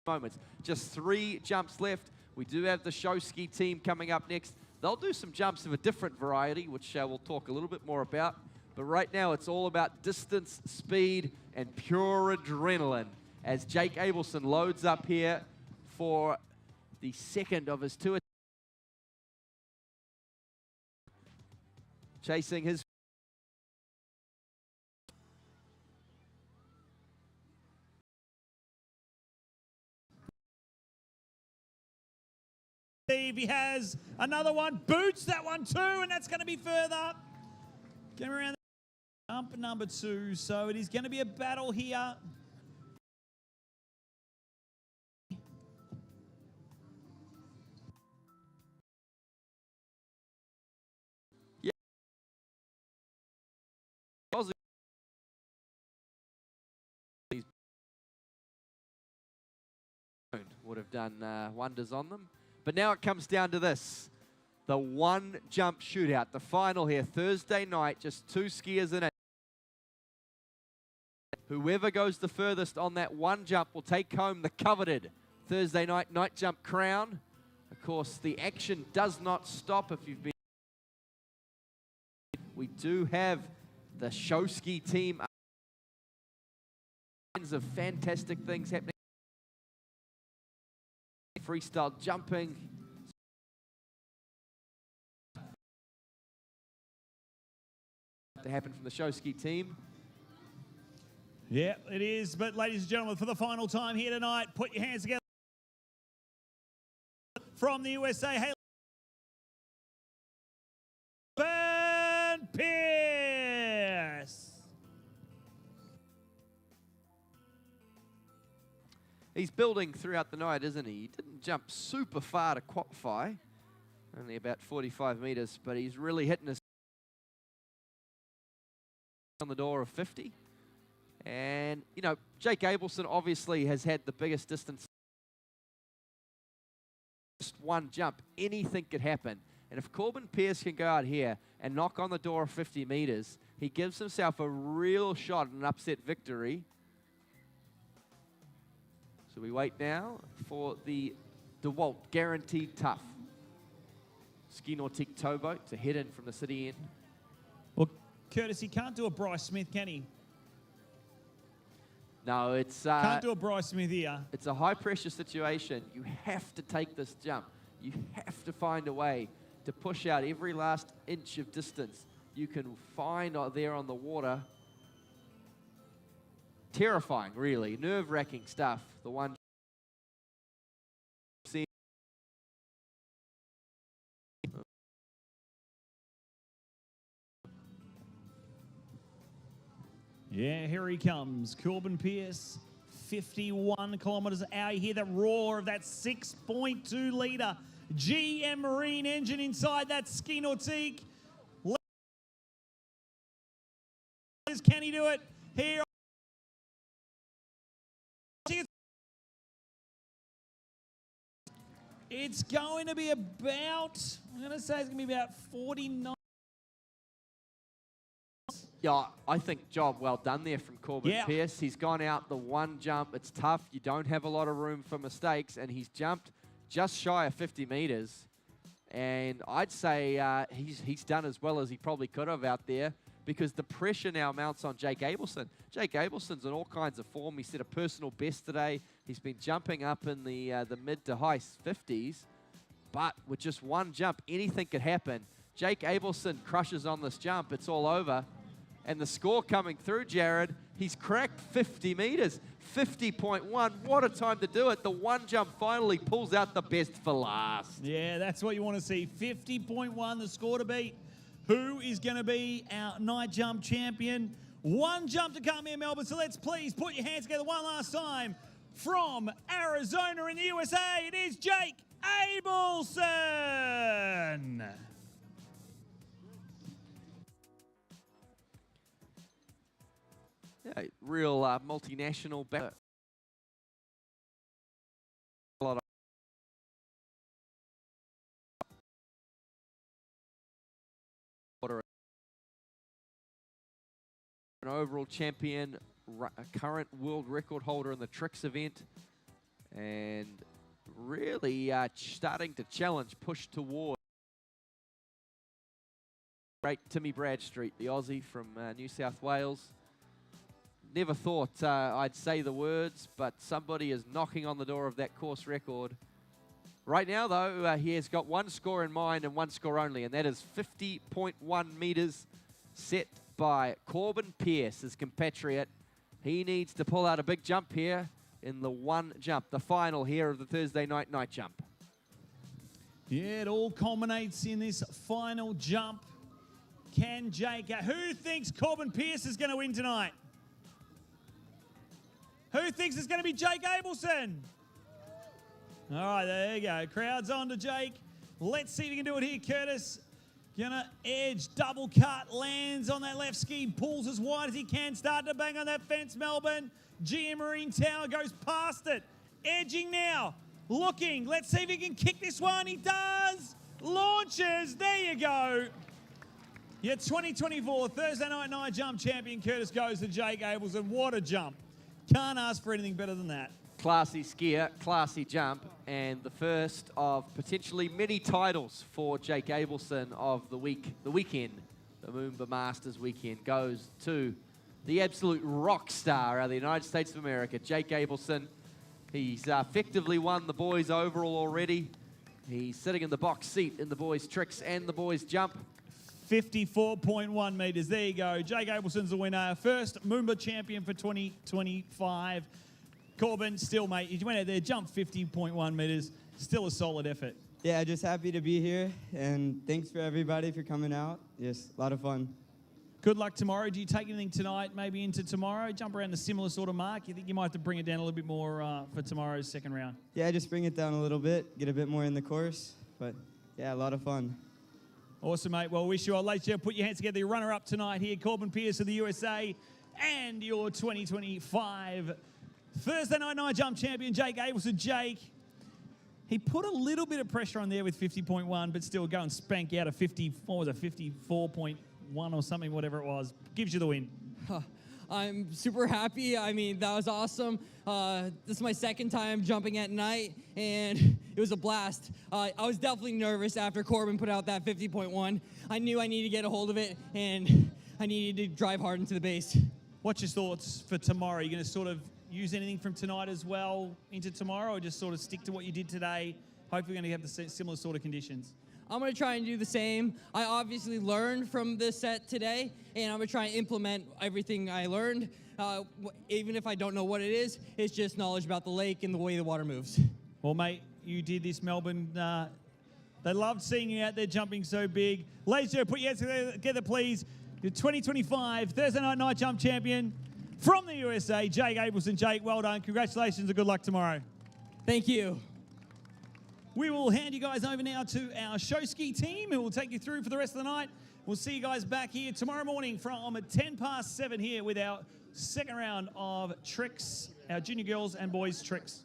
moments. Just 3 jumps left. We do have the show ski team coming up next. They'll do some jumps of a different variety, which we'll talk a little bit more about. But right now, it's all about distance, speed, and pure adrenaline as Jake Abelson loads up here for the second of his 2 attempts. Chasing his he has another one, boots that one too, and that's going to be further. Get around jump number 2, so it is going to be a battle here. Would have done wonders on them. But now it comes down to this. The one jump shootout. The final here, Thursday night, just 2 skiers in it. Whoever goes the furthest on that one jump will take home the coveted Thursday night night jump crown. Of course, the action does not stop if you've been. We do have the show ski team. Of fantastic things happening. Freestyle jumping. To happen from the show ski team. Yeah, it is. But ladies and gentlemen, for the final time here tonight, put your hands together. From the USA, hey, Corbin Pierce. He's building throughout the night, isn't he? He didn't jump super far to qualify, only about 45 meters, but he's really hitting us on the door of 50. And, you know, Jake Abelson obviously has had the biggest distance. Just one jump, anything could happen. And if Corbin Pierce can go out here and knock on the door of 50 meters, he gives himself a real shot at an upset victory. So we wait now for the DeWalt Guaranteed Tough Ski Nautique towboat to head in from the city end. Well, Curtis, he can't do a Bryce Smith, can he? No, it's can't do a Bryce Smith here. It's a high pressure situation. You have to take this jump. You have to find a way to push out every last inch of distance you can find out there on the water. Terrifying, really, nerve-wracking stuff. The one. Yeah, here he comes. Corbin Pierce, 51 kilometres an hour. You hear that roar of that 6.2 litre GM Marine engine inside that Ski Nautique. Can he do it? Here. It's going to be about, I'm going to say it's going to be about 49. Yeah, I think job well done there from Corbin Pierce. He's gone out the one jump. It's tough. You don't have a lot of room for mistakes, and he's jumped just shy of 50 meters. And I'd say he's done as well as he probably could have out there. because the pressure now mounts on Jake Abelson. Jake Abelson's in all kinds of form. He set a personal best today. He's been jumping up in the mid to high 50s, but with just one jump, anything could happen. Jake Abelson crushes on this jump. It's all over. And the score coming through, Jared, he's cracked 50 meters, 50.1. What a time to do it. The one jump finally pulls out the best for last. Yeah, that's what you want to see. 50.1, the score to beat. Who is going to be our night jump champion? One jump to come here, Melbourne. So let's please put your hands together one last time. From Arizona in the USA, it is Jake Abelson. Yeah, real multinational back. A lot of an overall champion, a current world record holder in the tricks event, and really starting to challenge, push toward great Timmy Bradstreet, the Aussie from New South Wales. Never thought I'd say the words, but somebody is knocking on the door of that course record. Right now, though, he has got one score in mind and one score only, and that is 50.1 meters set by Corbin Pierce, his compatriot. He needs to pull out a big jump here in the one jump, the final here of the Thursday night jump. Yeah, it all culminates in this final jump. Can Jake, who thinks Corbin Pierce is going to win tonight? Who thinks it's going to be Jake Abelson? All right, there you go. Crowd's on to Jake. Let's see if he can do it here, Curtis. Gonna edge, double cut, lands on that left ski, pulls as wide as he can, start to bang on that fence, Melbourne. GM Marine Tower goes past it. Edging now, looking. Let's see if he can kick this one. He does. Launches. There you go. Your 2024 Thursday night jump champion, Curtis, goes to Jake Abelson. What a jump. Can't ask for anything better than that. Classy skier, classy jump, and the first of potentially many titles for Jake Abelson of the weekend. The MOOMBA Masters weekend goes to the absolute rock star of the United States of America, Jake Abelson. He's effectively won the boys overall already. He's sitting in the box seat in the boys tricks and the boys jump. 54.1 meters. There you go. Jake Abelson's the winner. First MOOMBA champion for 2025. Corbin, still, mate, you went out there, jumped 50.1 meters. Still a solid effort. Yeah, just happy to be here, and thanks for everybody for coming out. Just a lot of fun. Good luck tomorrow. Do you take anything tonight, maybe into tomorrow? Jump around a similar sort of mark? You think you might have to bring it down a little bit more for tomorrow's second round? Yeah, just bring it down a little bit, get a bit more in the course. But, yeah, a lot of fun. Awesome, mate. Well, wish you all late. Put your hands together. Your runner-up tonight here, Corbin Pierce of the USA, and your 2025 Thursday night jump champion, Jake Abelson. Jake, he put a little bit of pressure on there with 50.1, but still go and spank out a 54.1 or something, whatever it was. Gives you the win. I'm super happy. I mean, that was awesome. This is my second time jumping at night, and it was a blast. I was definitely nervous after Corbin put out that 50.1. I knew I needed to get a hold of it, and I needed to drive hard into the base. What's your thoughts for tomorrow? Are you going to sort of use anything from tonight as well into tomorrow, or just sort of stick to what you did today? Hopefully you're going to have the similar sort of conditions. I'm going to try and do the same. I obviously learned from this set today, and I'm going to try and implement everything I learned. Even if I don't know what it is, it's just knowledge about the lake and the way the water moves. Well, mate, you did this, Melbourne. They loved seeing you out there jumping so big. Ladies and gentlemen, put your hands together, please. Your 2025 Thursday night jump champion from the USA, Jake Abelson. Jake, well done. Congratulations and good luck tomorrow. Thank you. We will hand you guys over now to our show ski team who will take you through for the rest of the night. We'll see you guys back here tomorrow morning from 7:10 here with our second round of tricks, our junior girls and boys tricks.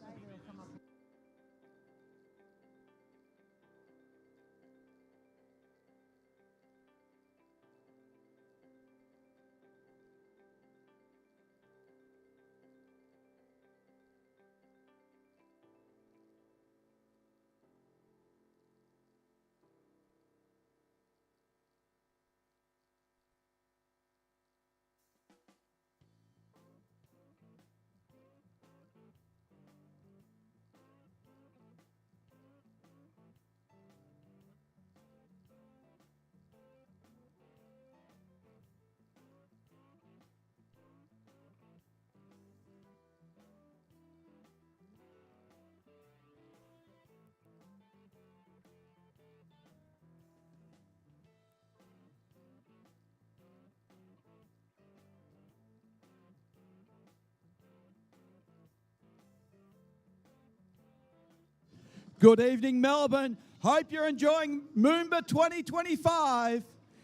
Good evening, Melbourne. Hope you're enjoying MOOMBA 2025.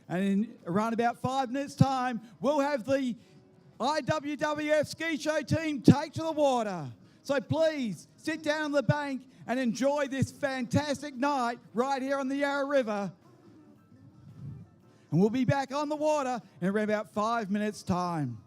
And in around about 5 minutes' time, we'll have the IWWF ski show team take to the water. So please sit down on the bank and enjoy this fantastic night right here on the Yarra River. And we'll be back on the water in around about 5 minutes' time.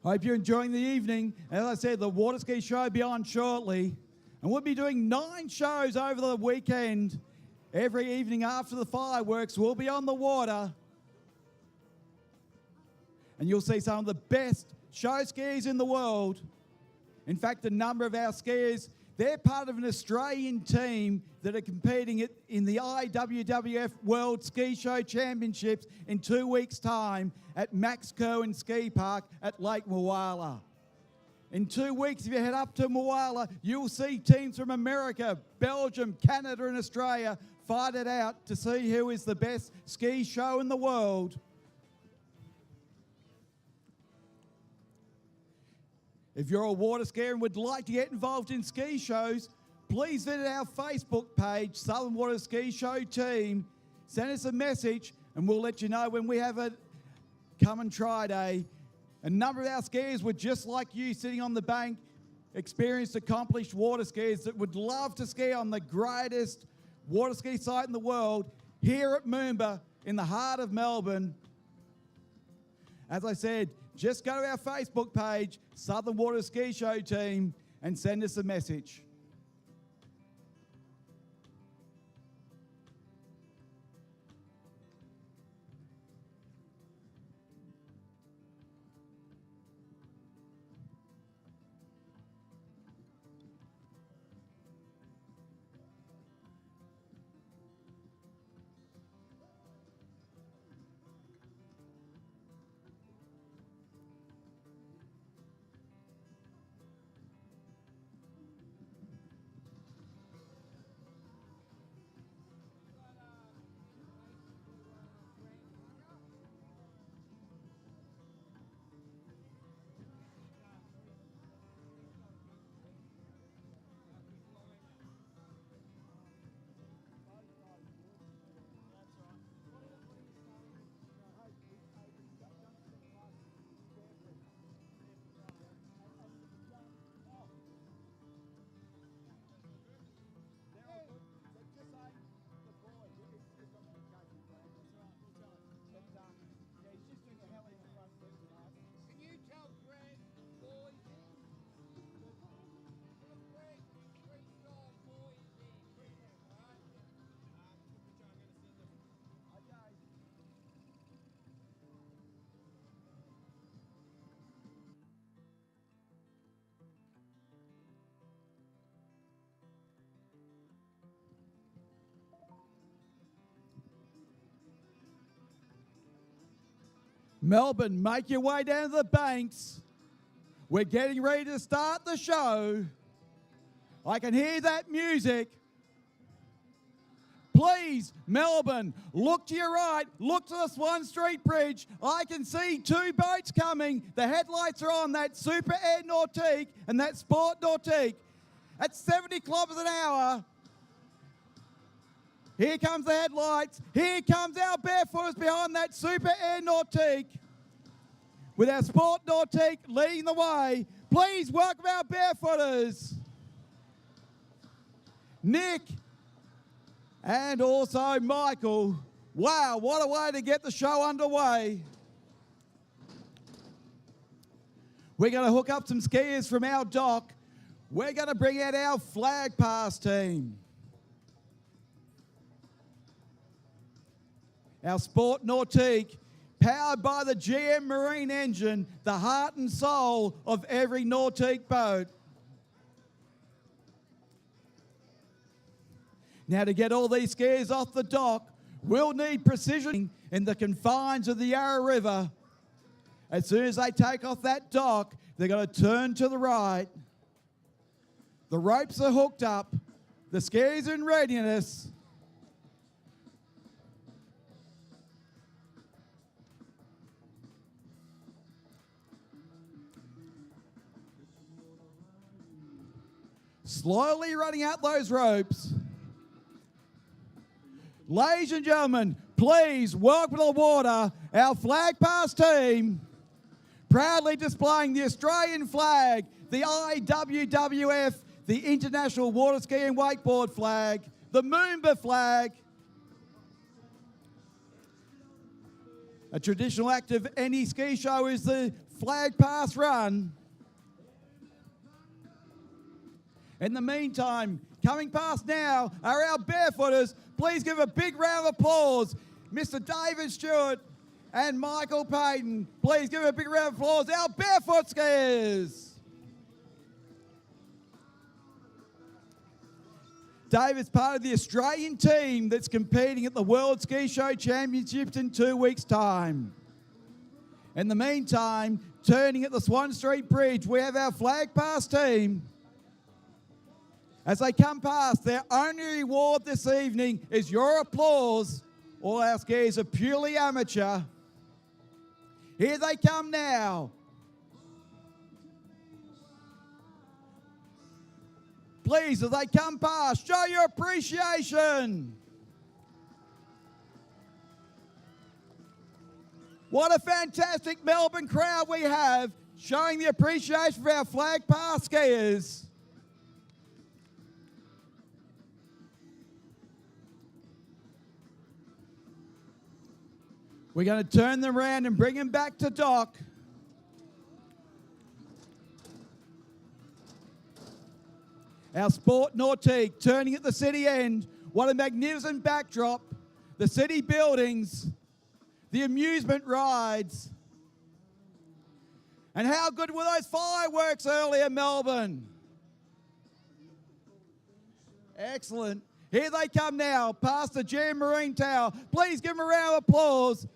Hope you're enjoying the evening. As I said, the water ski show will be on shortly. And we'll be doing 9 shows over the weekend. Every evening after the fireworks, we'll be on the water. And you'll see some of the best show skiers in the world. In fact, a number of our skiers, they're part of an Australian team that are competing in the IWWF World Ski Show Championships in 2 weeks' time at Max Curwen Ski Park at Lake Moala. In 2 weeks, if you head up to Moala, you'll see teams from America, Belgium, Canada and Australia fight it out to see who is the best ski show in the world. If you're a water skier and would like to get involved in ski shows, please visit our Facebook page, Southern Water Ski Show Team. Send us a message and we'll let you know when we have a come and try day. A number of our skiers were just like you, sitting on the bank, experienced, accomplished water skiers that would love to ski on the greatest water ski site in the world here at MOOMBA in the heart of Melbourne. As I said, just go to our Facebook page, Southern Water Ski Show Team, and send us a message. Melbourne, make your way down to the banks. We're getting ready to start the show. I can hear that music. Please, Melbourne, look to your right, look to the Swan Street Bridge. I can see 2 boats coming. The headlights are on that Super Air Nautique and that Sport Nautique. At 70 kilometres an hour, Here comes the headlights. Here comes our barefooters behind that Super Air Nautique. With our Sport Nautique leading the way. Please welcome our barefooters. Nick and also Michael. Wow, what a way to get the show underway. We're going to hook up some skiers from our dock. We're going to bring out our flag pass team. Our Sport Nautique, powered by the GM Marine engine, the heart and soul of every Nautique boat. Now, to get all these skiers off the dock, we'll need precision in the confines of the Yarra River. As soon as they take off that dock, they're going to turn to the right. The ropes are hooked up. The skiers are in readiness. Slowly running out those ropes. Ladies and gentlemen, please welcome to the water our flag pass team, proudly displaying the Australian flag, the IWWF, the International Water Ski and Wakeboard flag, the MOOMBA flag. A traditional act of any ski show is the flag pass run. In the meantime, coming past now are our barefooters. Please give a big round of applause. Mr. David Stewart and Michael Payton. Please give a big round of applause. Our barefoot skiers. David's part of the Australian team that's competing at the World Ski Show Championships in 2 weeks' time. In the meantime, turning at the Swan Street Bridge, we have our flag pass team. As they come past, their only reward this evening is your applause. All our skiers are purely amateur. Here they come now. Please, as they come past, show your appreciation. What a fantastic Melbourne crowd we have, showing the appreciation for our flag pass skiers. We're going to turn them around and bring them back to dock. Our Sport Nautique turning at the city end. What a magnificent backdrop. The city buildings, the amusement rides. And how good were those fireworks earlier, Melbourne? Excellent. Here they come now, past the GM Marine Tower. Please give them a round of applause.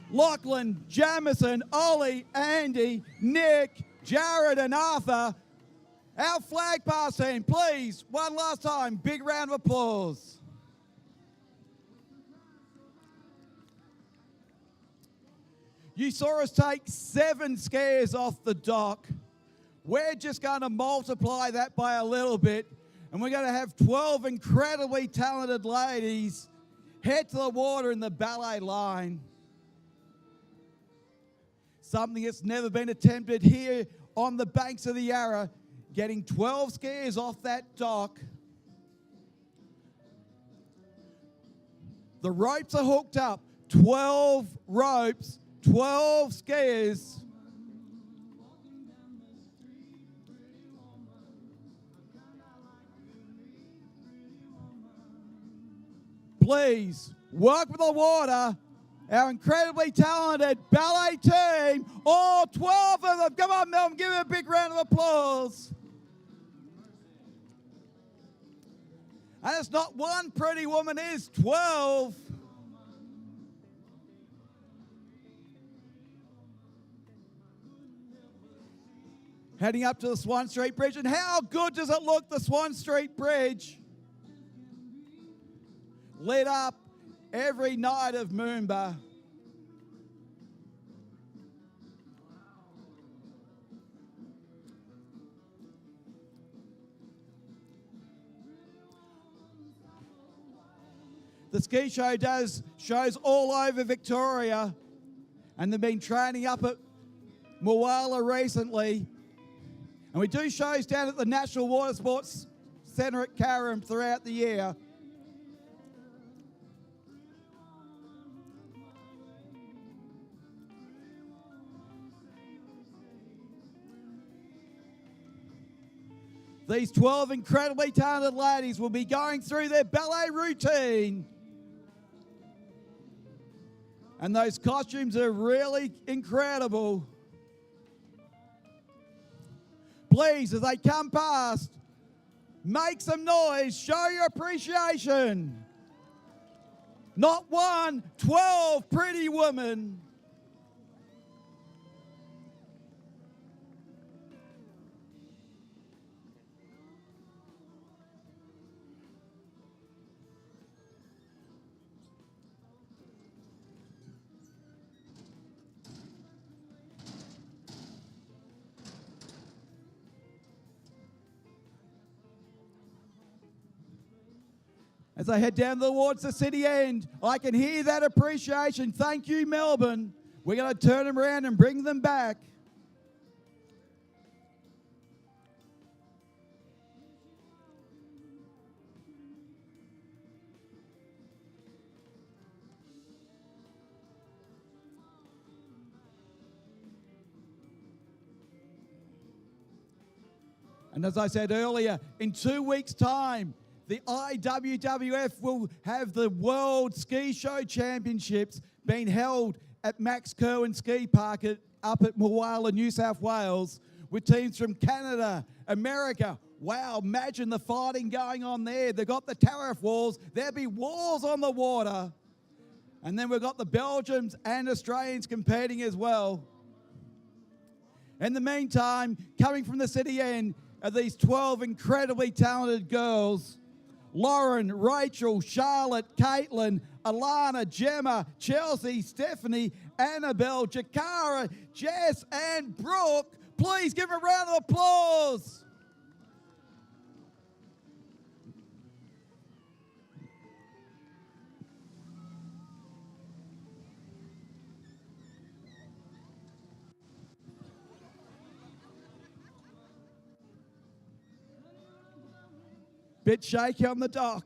Lachlan, Jamison, Ollie, Andy, Nick, Jared and Arthur. Our flag pass team, please, one last time, big round of applause. You saw us take 7 skiers off the dock. We're just going to multiply that by a little bit, and we're going to have 12 incredibly talented ladies head to the water in the ballet line. Something that's never been attempted here on the banks of the Yarra, getting 12 skiers off that dock. The ropes are hooked up, 12 ropes, 12 skiers. Please, welcome to the water. Our incredibly talented ballet team, all 12 of them. Come on, Melbourne, give them a big round of applause. And it's not one pretty woman, it is 12. Heading up to the Swan Street Bridge. And how good does it look, the Swan Street Bridge? Lit up every night of MOOMBA. The ski show does shows all over Victoria, and they've been training up at Moala recently. And we do shows down at the National Water Sports Centre at Carrum throughout the year. These 12 incredibly talented ladies will be going through their ballet routine. And those costumes are really incredible. Please, as they come past, make some noise, show your appreciation. Not one, 12 pretty women. As I head down towards the city end, I can hear that appreciation. Thank you, Melbourne. We're going to turn them around and bring them back. And as I said earlier, in 2 weeks' time, the IWWF will have the World Ski Show Championships being held at Max Kerwin Ski Park up at Moala, New South Wales, with teams from Canada, America. Wow, imagine the fighting going on there. They've got the tariff walls. There'll be walls on the water. And then we've got the Belgians and Australians competing as well. In the meantime, coming from the city end are these 12 incredibly talented girls. Lauren, Rachel, Charlotte, Caitlin, Alana, Gemma, Chelsea, Stephanie, Annabelle, Jakara, Jess, and Brooke. Please give a round of applause. Bit shaky on the dock.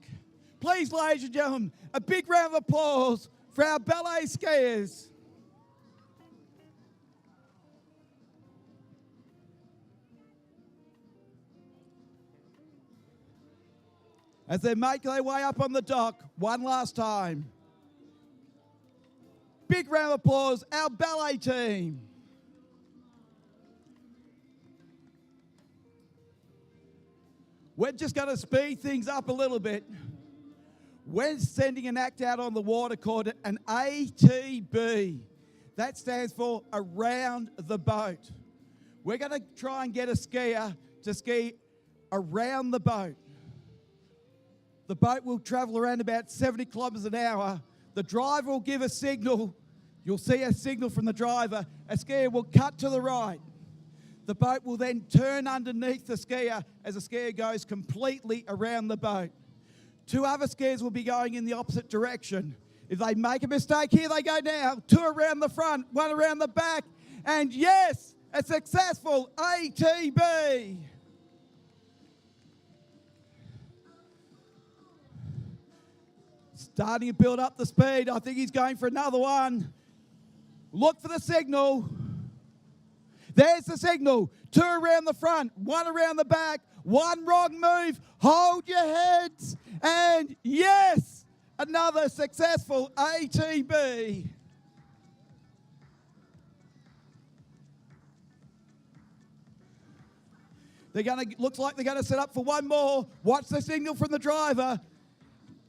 Please, ladies and gentlemen, a big round of applause for our ballet skiers. As they make their way up on the dock one last time. Big round of applause, our ballet team. We're just going to speed things up a little bit. We're sending an act out on the water called an ATB. That stands for around the boat. We're going to try and get a skier to ski around the boat. The boat will travel around about 70 kilometres an hour. The driver will give a signal. You'll see a signal from the driver. A skier will cut to the right. The boat will then turn underneath the skier as the skier goes completely around the boat. Two other skiers will be going in the opposite direction. If they make a mistake, here they go now. Two around the front, one around the back. And yes, a successful ATB. Starting to build up the speed. I think he's going for another one. Look for the signal. There's the signal. Two around the front, one around the back, one wrong move. Hold your heads. And yes, another successful ATB. Looks like they're gonna set up for one more. Watch the signal from the driver.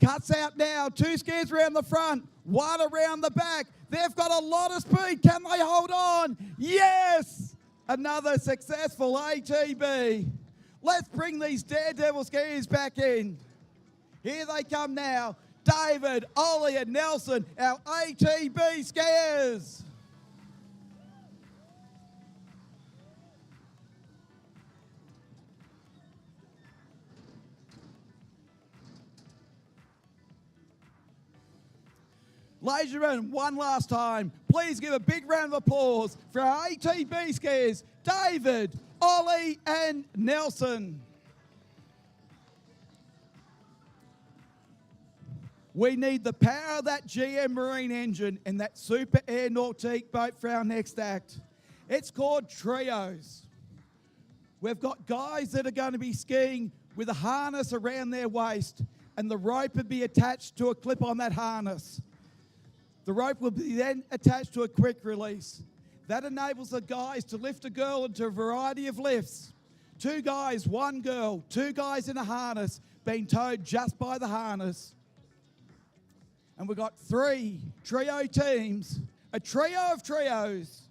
Cuts out now. Two skiers around the front, one around the back. They've got a lot of speed. Can they hold on? Yes! Another successful ATB. Let's bring these daredevil skiers back in. Here they come now. David, Ollie and Nelson, our ATB skiers. Ladies and gentlemen, one last time, please give a big round of applause for our ATB skiers, David, Ollie, and Nelson. We need the power of that GM Marine engine and that Super Air Nautique boat for our next act. It's called Trios. We've got guys that are going to be skiing with a harness around their waist, and the rope will be attached to a clip on that harness. The rope will be then attached to a quick release. That enables the guys to lift a girl into a variety of lifts. 2 guys, 1 girl, 2 guys in a harness being towed just by the harness. And we've got 3 trio teams, a trio of trios.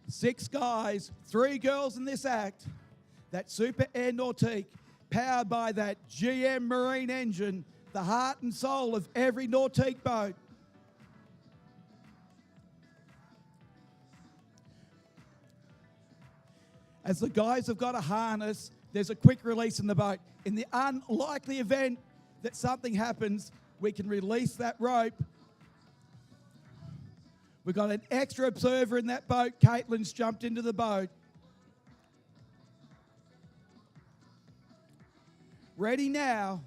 Six guys, 3 girls in this act. That Super Air Nautique, powered by that GM Marine engine, the heart and soul of every Nautique boat. As the guys have got a harness, there's a quick release in the boat. In the unlikely event that something happens, we can release that rope. We've got an extra observer in that boat. Caitlin's jumped into the boat. Ready now.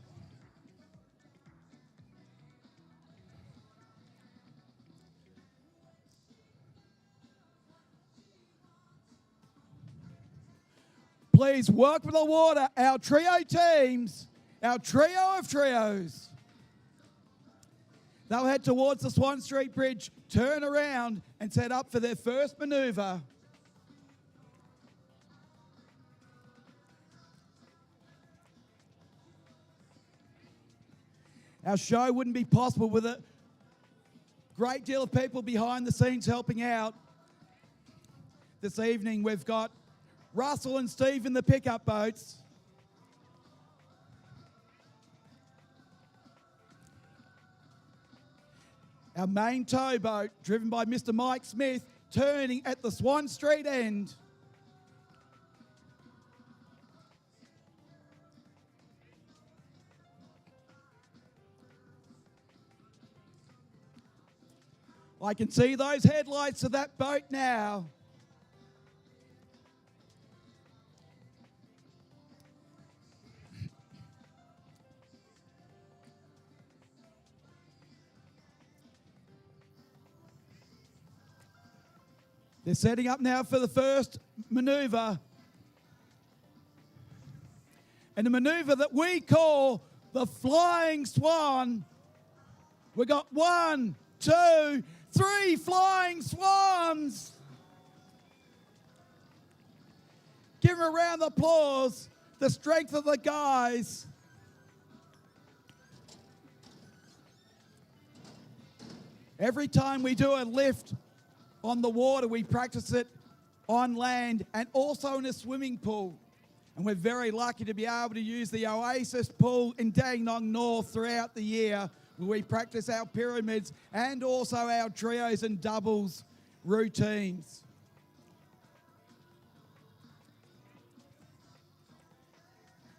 Please work with the water, our trio teams, our trio of trios. They'll head towards the Swan Street Bridge, turn around and set up for their first manoeuvre. Our show wouldn't be possible with a great deal of people behind the scenes helping out. This evening we've got Russell and Steve in the pickup boats. Our main towboat, driven by Mr. Mike Smith, turning at the Swan Street end. I can see those headlights of that boat now. They're setting up now for the first manoeuvre. And the manoeuvre that we call the Flying Swan. We got 1, 2, 3 flying swans. Give them a round of applause. The strength of the guys. Every time we do a lift on the water, we practice it on land and also in a swimming pool. And we're very lucky to be able to use the Oasis pool in Dandenong North throughout the year, where we practice our pyramids and also our trios and doubles routines.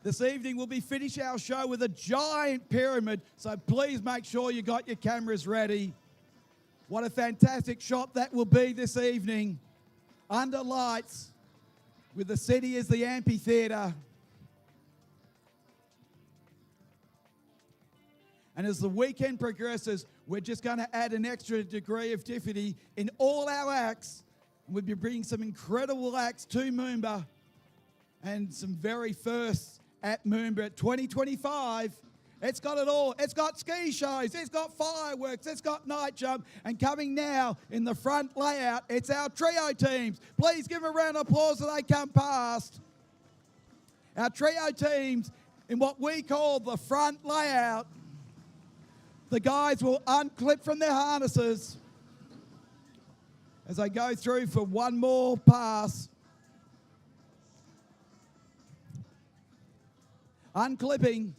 This evening we'll be finishing our show with a giant pyramid, so please make sure you got your cameras ready. What a fantastic shot that will be this evening, under lights, with the city as the amphitheatre. And as the weekend progresses, we're just going to add an extra degree of difficulty in all our acts. We'll be bringing some incredible acts to MOOMBA and some very firsts at MOOMBA 2025. It's got it all. It's got ski shows, it's got fireworks, it's got night jump, and coming now in the front layout, it's our trio teams. Please give them a round of applause as they come past. Our trio teams in what we call the front layout. The guys will unclip from their harnesses as they go through for one more pass. Unclipping.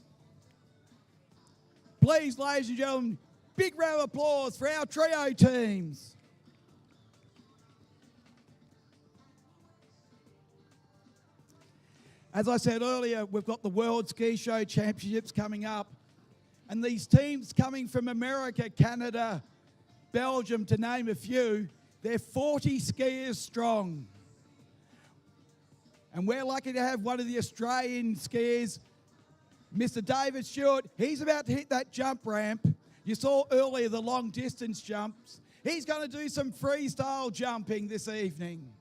Please, ladies and gentlemen, big round of applause for our trio teams. As I said earlier, we've got the World Ski Show Championships coming up. And these teams coming from America, Canada, Belgium, to name a few, they're 40 skiers strong. And we're lucky to have one of the Australian skiers, Mr. David Stewart. He's about to hit that jump ramp. You saw earlier the long distance jumps. He's going to do some freestyle jumping this evening.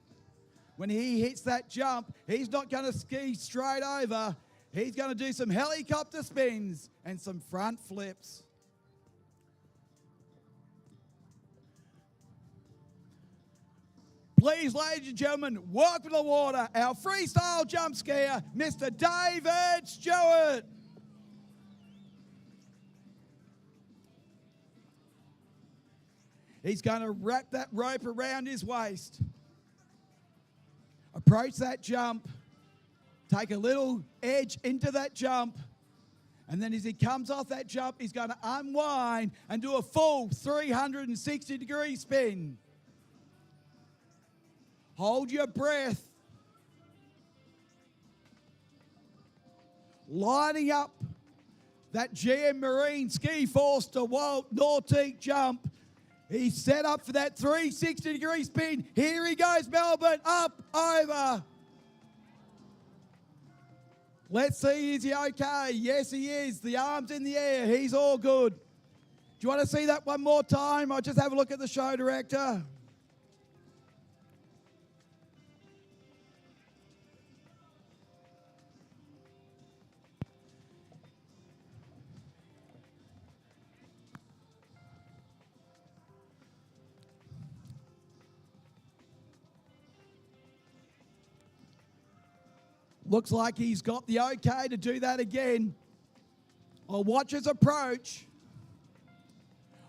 When he hits that jump, he's not going to ski straight over. He's going to do some helicopter spins and some front flips. Please, ladies and gentlemen, welcome to the water, our freestyle jump skier, Mr. David Stewart. He's going to wrap that rope around his waist. Approach that jump. Take a little edge into that jump. And then as he comes off that jump, he's going to unwind and do a full 360-degree spin. Hold your breath. Lining up that GM Marine Ski Force DeWalt Nautique jump. He's set up for that 360-degree spin. Here he goes, Melbourne, up, over. Let's see, is he okay? Yes, he is. The arm's in the air. He's all good. Do you want to see that one more time? I'll just have a look at the show director. Looks like he's got the okay to do that again. I'll watch his approach.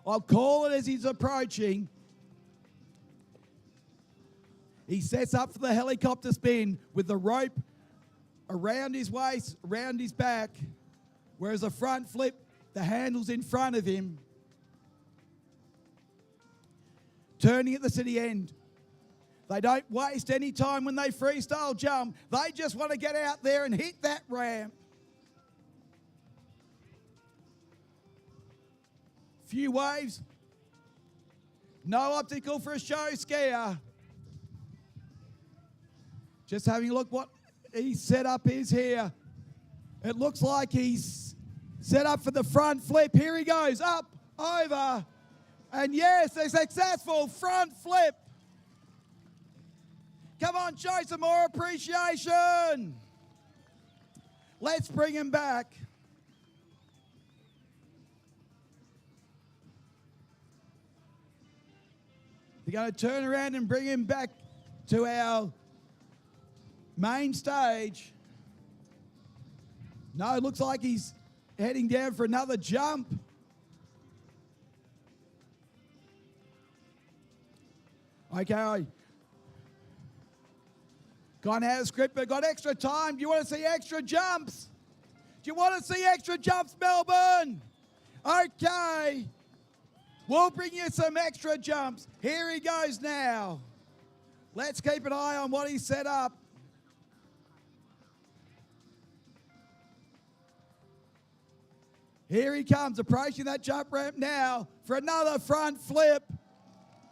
I'll call it as he's approaching. He sets up for the helicopter spin with the rope around his waist, around his back, whereas a front flip, the handle's in front of him. Turning at the city end. They don't waste any time when they freestyle jump. They just want to get out there and hit that ramp. Few waves. No obstacle for a show skier. Just having a look what his setup is here. It looks like he's set up for the front flip. Here he goes, up, over. And yes, a successful front flip. Come on, show some more appreciation. Let's bring him back. We're going to turn around and bring him back to our main stage. No, it looks like he's heading down for another jump. Okay. Gone out of script, but got extra time. Do you want to see extra jumps? Do you want to see extra jumps, Melbourne? Okay. We'll bring you some extra jumps. Here he goes now. Let's keep an eye on what he's set up. Here he comes, approaching that jump ramp now for another front flip.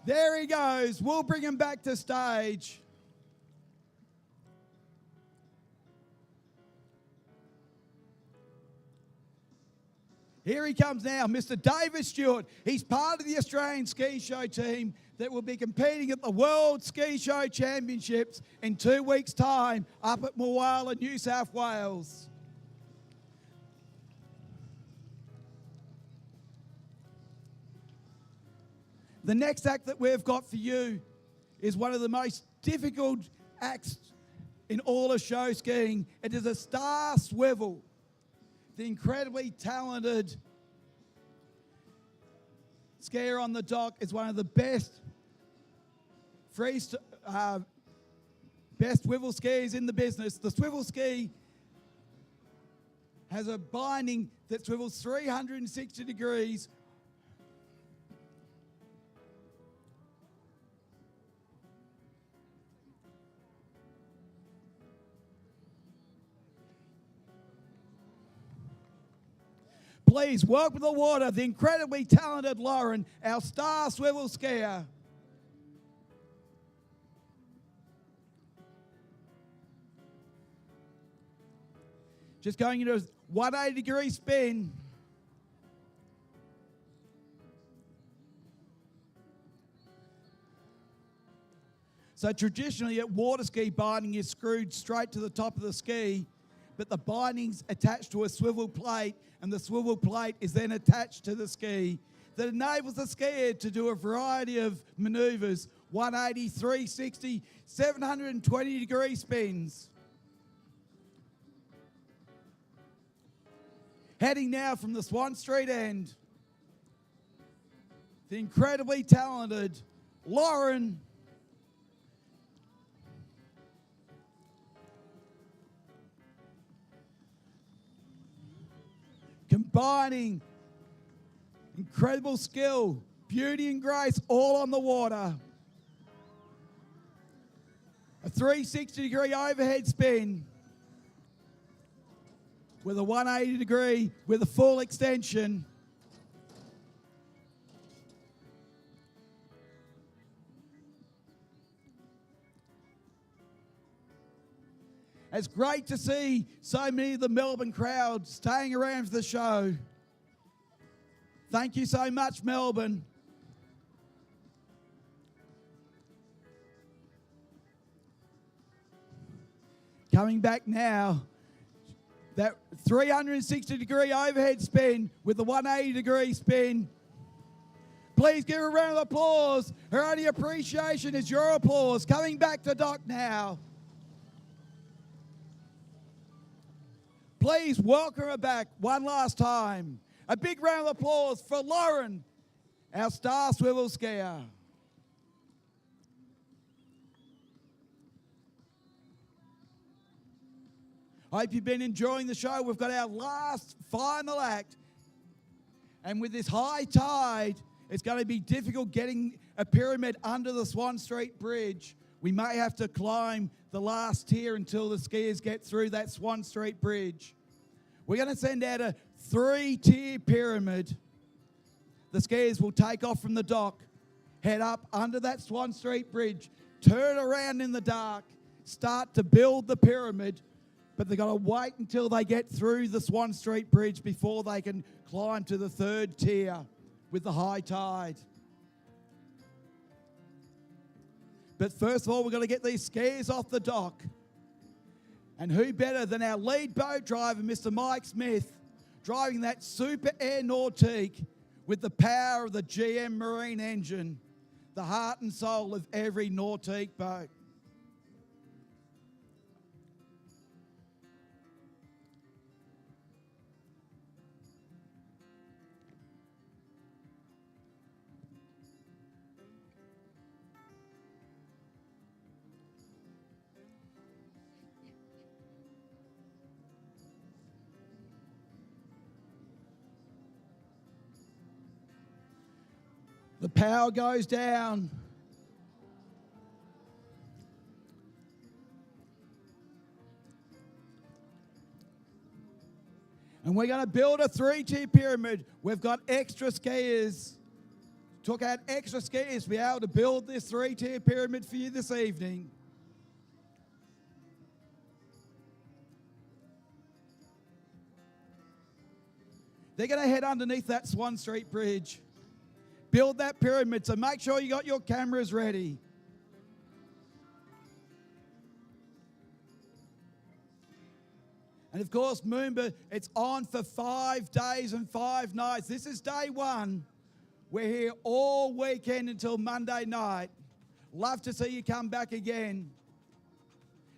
There he goes. We'll bring him back to stage. Here he comes now, Mr. David Stewart. He's part of the Australian Ski Show team that will be competing at the World Ski Show Championships in 2 weeks' time up at Moombba, New South Wales. The next act that we've got for you is one of the most difficult acts in all of show skiing. It is a star swivel. The incredibly talented skier on the dock is one of the best best swivel skiers in the business. The swivel ski has a binding that swivels 360 degrees. Please welcome to the water the incredibly talented Lauren, our star swivel skier. Just going into a 180-degree spin. So traditionally at water ski, binding is screwed straight to the top of the ski, but the binding's attached to a swivel plate, and the swivel plate is then attached to the ski. That enables the skier to do a variety of maneuvers, 180, 360, 720-degree spins. Heading now from the Swan Street end, the incredibly talented Lauren. Combining incredible skill, beauty and grace all on the water. A 360-degree overhead spin with a 180-degree with a full extension. It's great to see so many of the Melbourne crowd staying around for the show. Thank you so much, Melbourne. Coming back now, that 360-degree overhead spin with the 180-degree spin. Please give her a round of applause. Her only appreciation is your applause. Coming back to Doc now. Please welcome her back one last time. A big round of applause for Lauren, our star swivel skier. I hope you've been enjoying the show. We've got our last final act. And with this high tide, it's going to be difficult getting a pyramid under the Swan Street Bridge. We may have to climb the last tier until the skiers get through that Swan Street Bridge. We're going to send out a 3-tier pyramid. The skiers will take off from the dock, head up under that Swan Street Bridge, turn around in the dark, start to build the pyramid, but they've got to wait until they get through the Swan Street Bridge before they can climb to the 3rd tier with the high tide. But first of all, we've got to get these skiers off the dock. And who better than our lead boat driver, Mr. Mike Smith, driving that Super Air Nautique with the power of the GM Marine engine, the heart and soul of every Nautique boat. The power goes down. And we're going to build a 3-tier pyramid. We've got extra skiers. Took out extra skiers to be able to build this 3-tier pyramid for you this evening. They're going to head underneath that Swan Street Bridge. Build that pyramid, so make sure you got your cameras ready. And of course, MOOMBA, it's on for 5 days and 5 nights. This is day 1. We're here all weekend until Monday night. Love to see you come back again.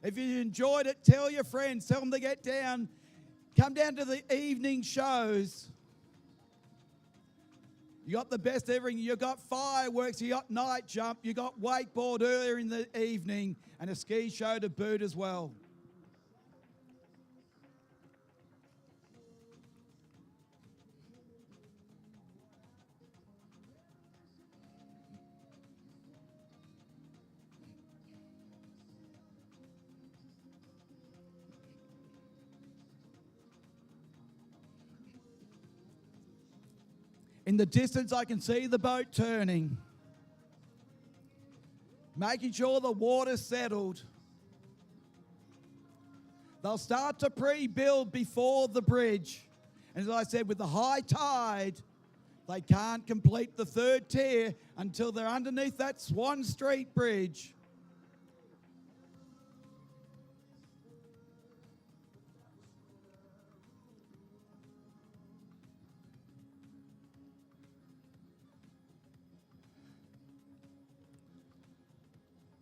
If you enjoyed it, tell your friends, tell them to get down. Come down to the evening shows. You got the best everything. You got fireworks, you got night jump, you got wakeboard earlier in the evening, and a ski show to boot as well. In the distance, I can see the boat turning, making sure the water's settled. They'll start to pre-build before the bridge. And as I said, with the high tide, they can't complete the third tier until they're underneath that Swan Street Bridge.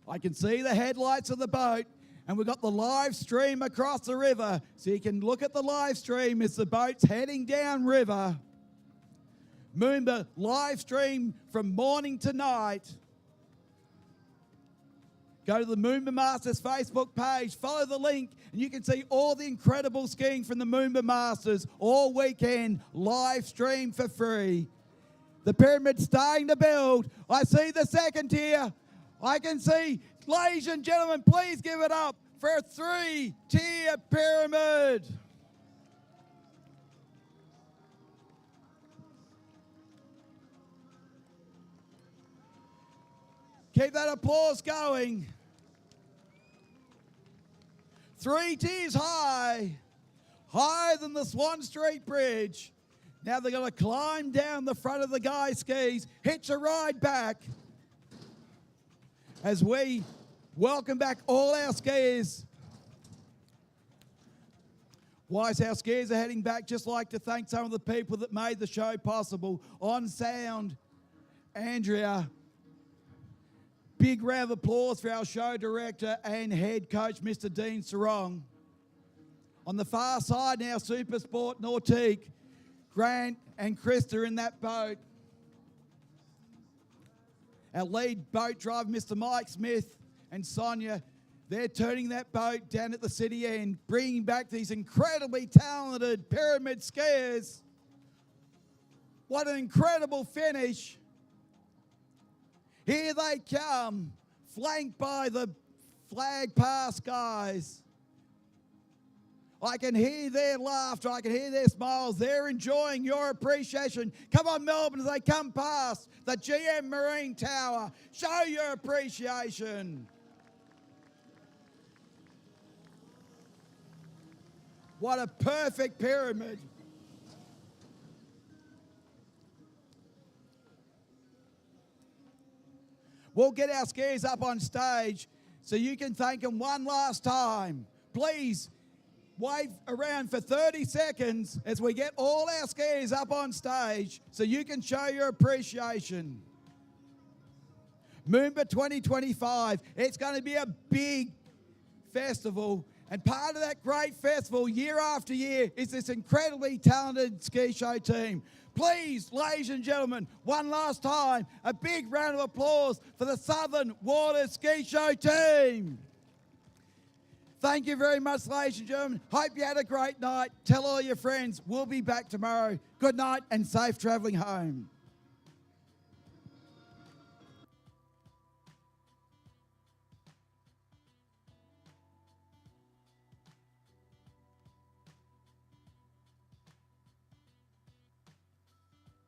I can see the headlights of the boat, and we've got the live stream across the river, so you can look at the live stream as the boat's heading down river. MOOMBA live stream from morning to night. Go to the MOOMBA Masters Facebook page, follow the link, and you can see all the incredible skiing from the MOOMBA Masters all weekend, live stream for free. The pyramid's starting to build. I see the second tier. I can see, ladies and gentlemen, please give it up for a 3-tier pyramid. Keep that applause going. 3 tiers high, higher than the Swan Street Bridge. Now they're going to climb down the front of the guy skis, hitch a ride back, as we welcome back all our skiers. Whilst our skiers are heading back, just like to thank some of the people that made the show possible. On sound, Andrea. Big round of applause for our show director and head coach, Mr. Dean Sarong. On the far side now, Super Sport Nautique. Grant and Krista in that boat. Our lead boat driver, Mr. Mike Smith and Sonia, they're turning that boat down at the city end, bringing back these incredibly talented pyramid skiers. What an incredible finish. Here they come, flanked by the flag pass guys. I can hear their laughter. I can hear their smiles. They're enjoying your appreciation. Come on, Melbourne, as they come past the GM Marine Tower. Show your appreciation. What a perfect pyramid. We'll get our skiers up on stage so you can thank them one last time. Please wave around for 30 seconds as we get all our skiers up on stage so you can show your appreciation. MOOMBA 2025, it's going to be a big festival, and part of that great festival year after year is this incredibly talented ski show team. Please, ladies and gentlemen, one last time, a big round of applause for the Southern Water Ski Show team. Thank you very much, ladies and gentlemen. Hope you had a great night. Tell all your friends. We'll be back tomorrow. Good night and safe travelling home.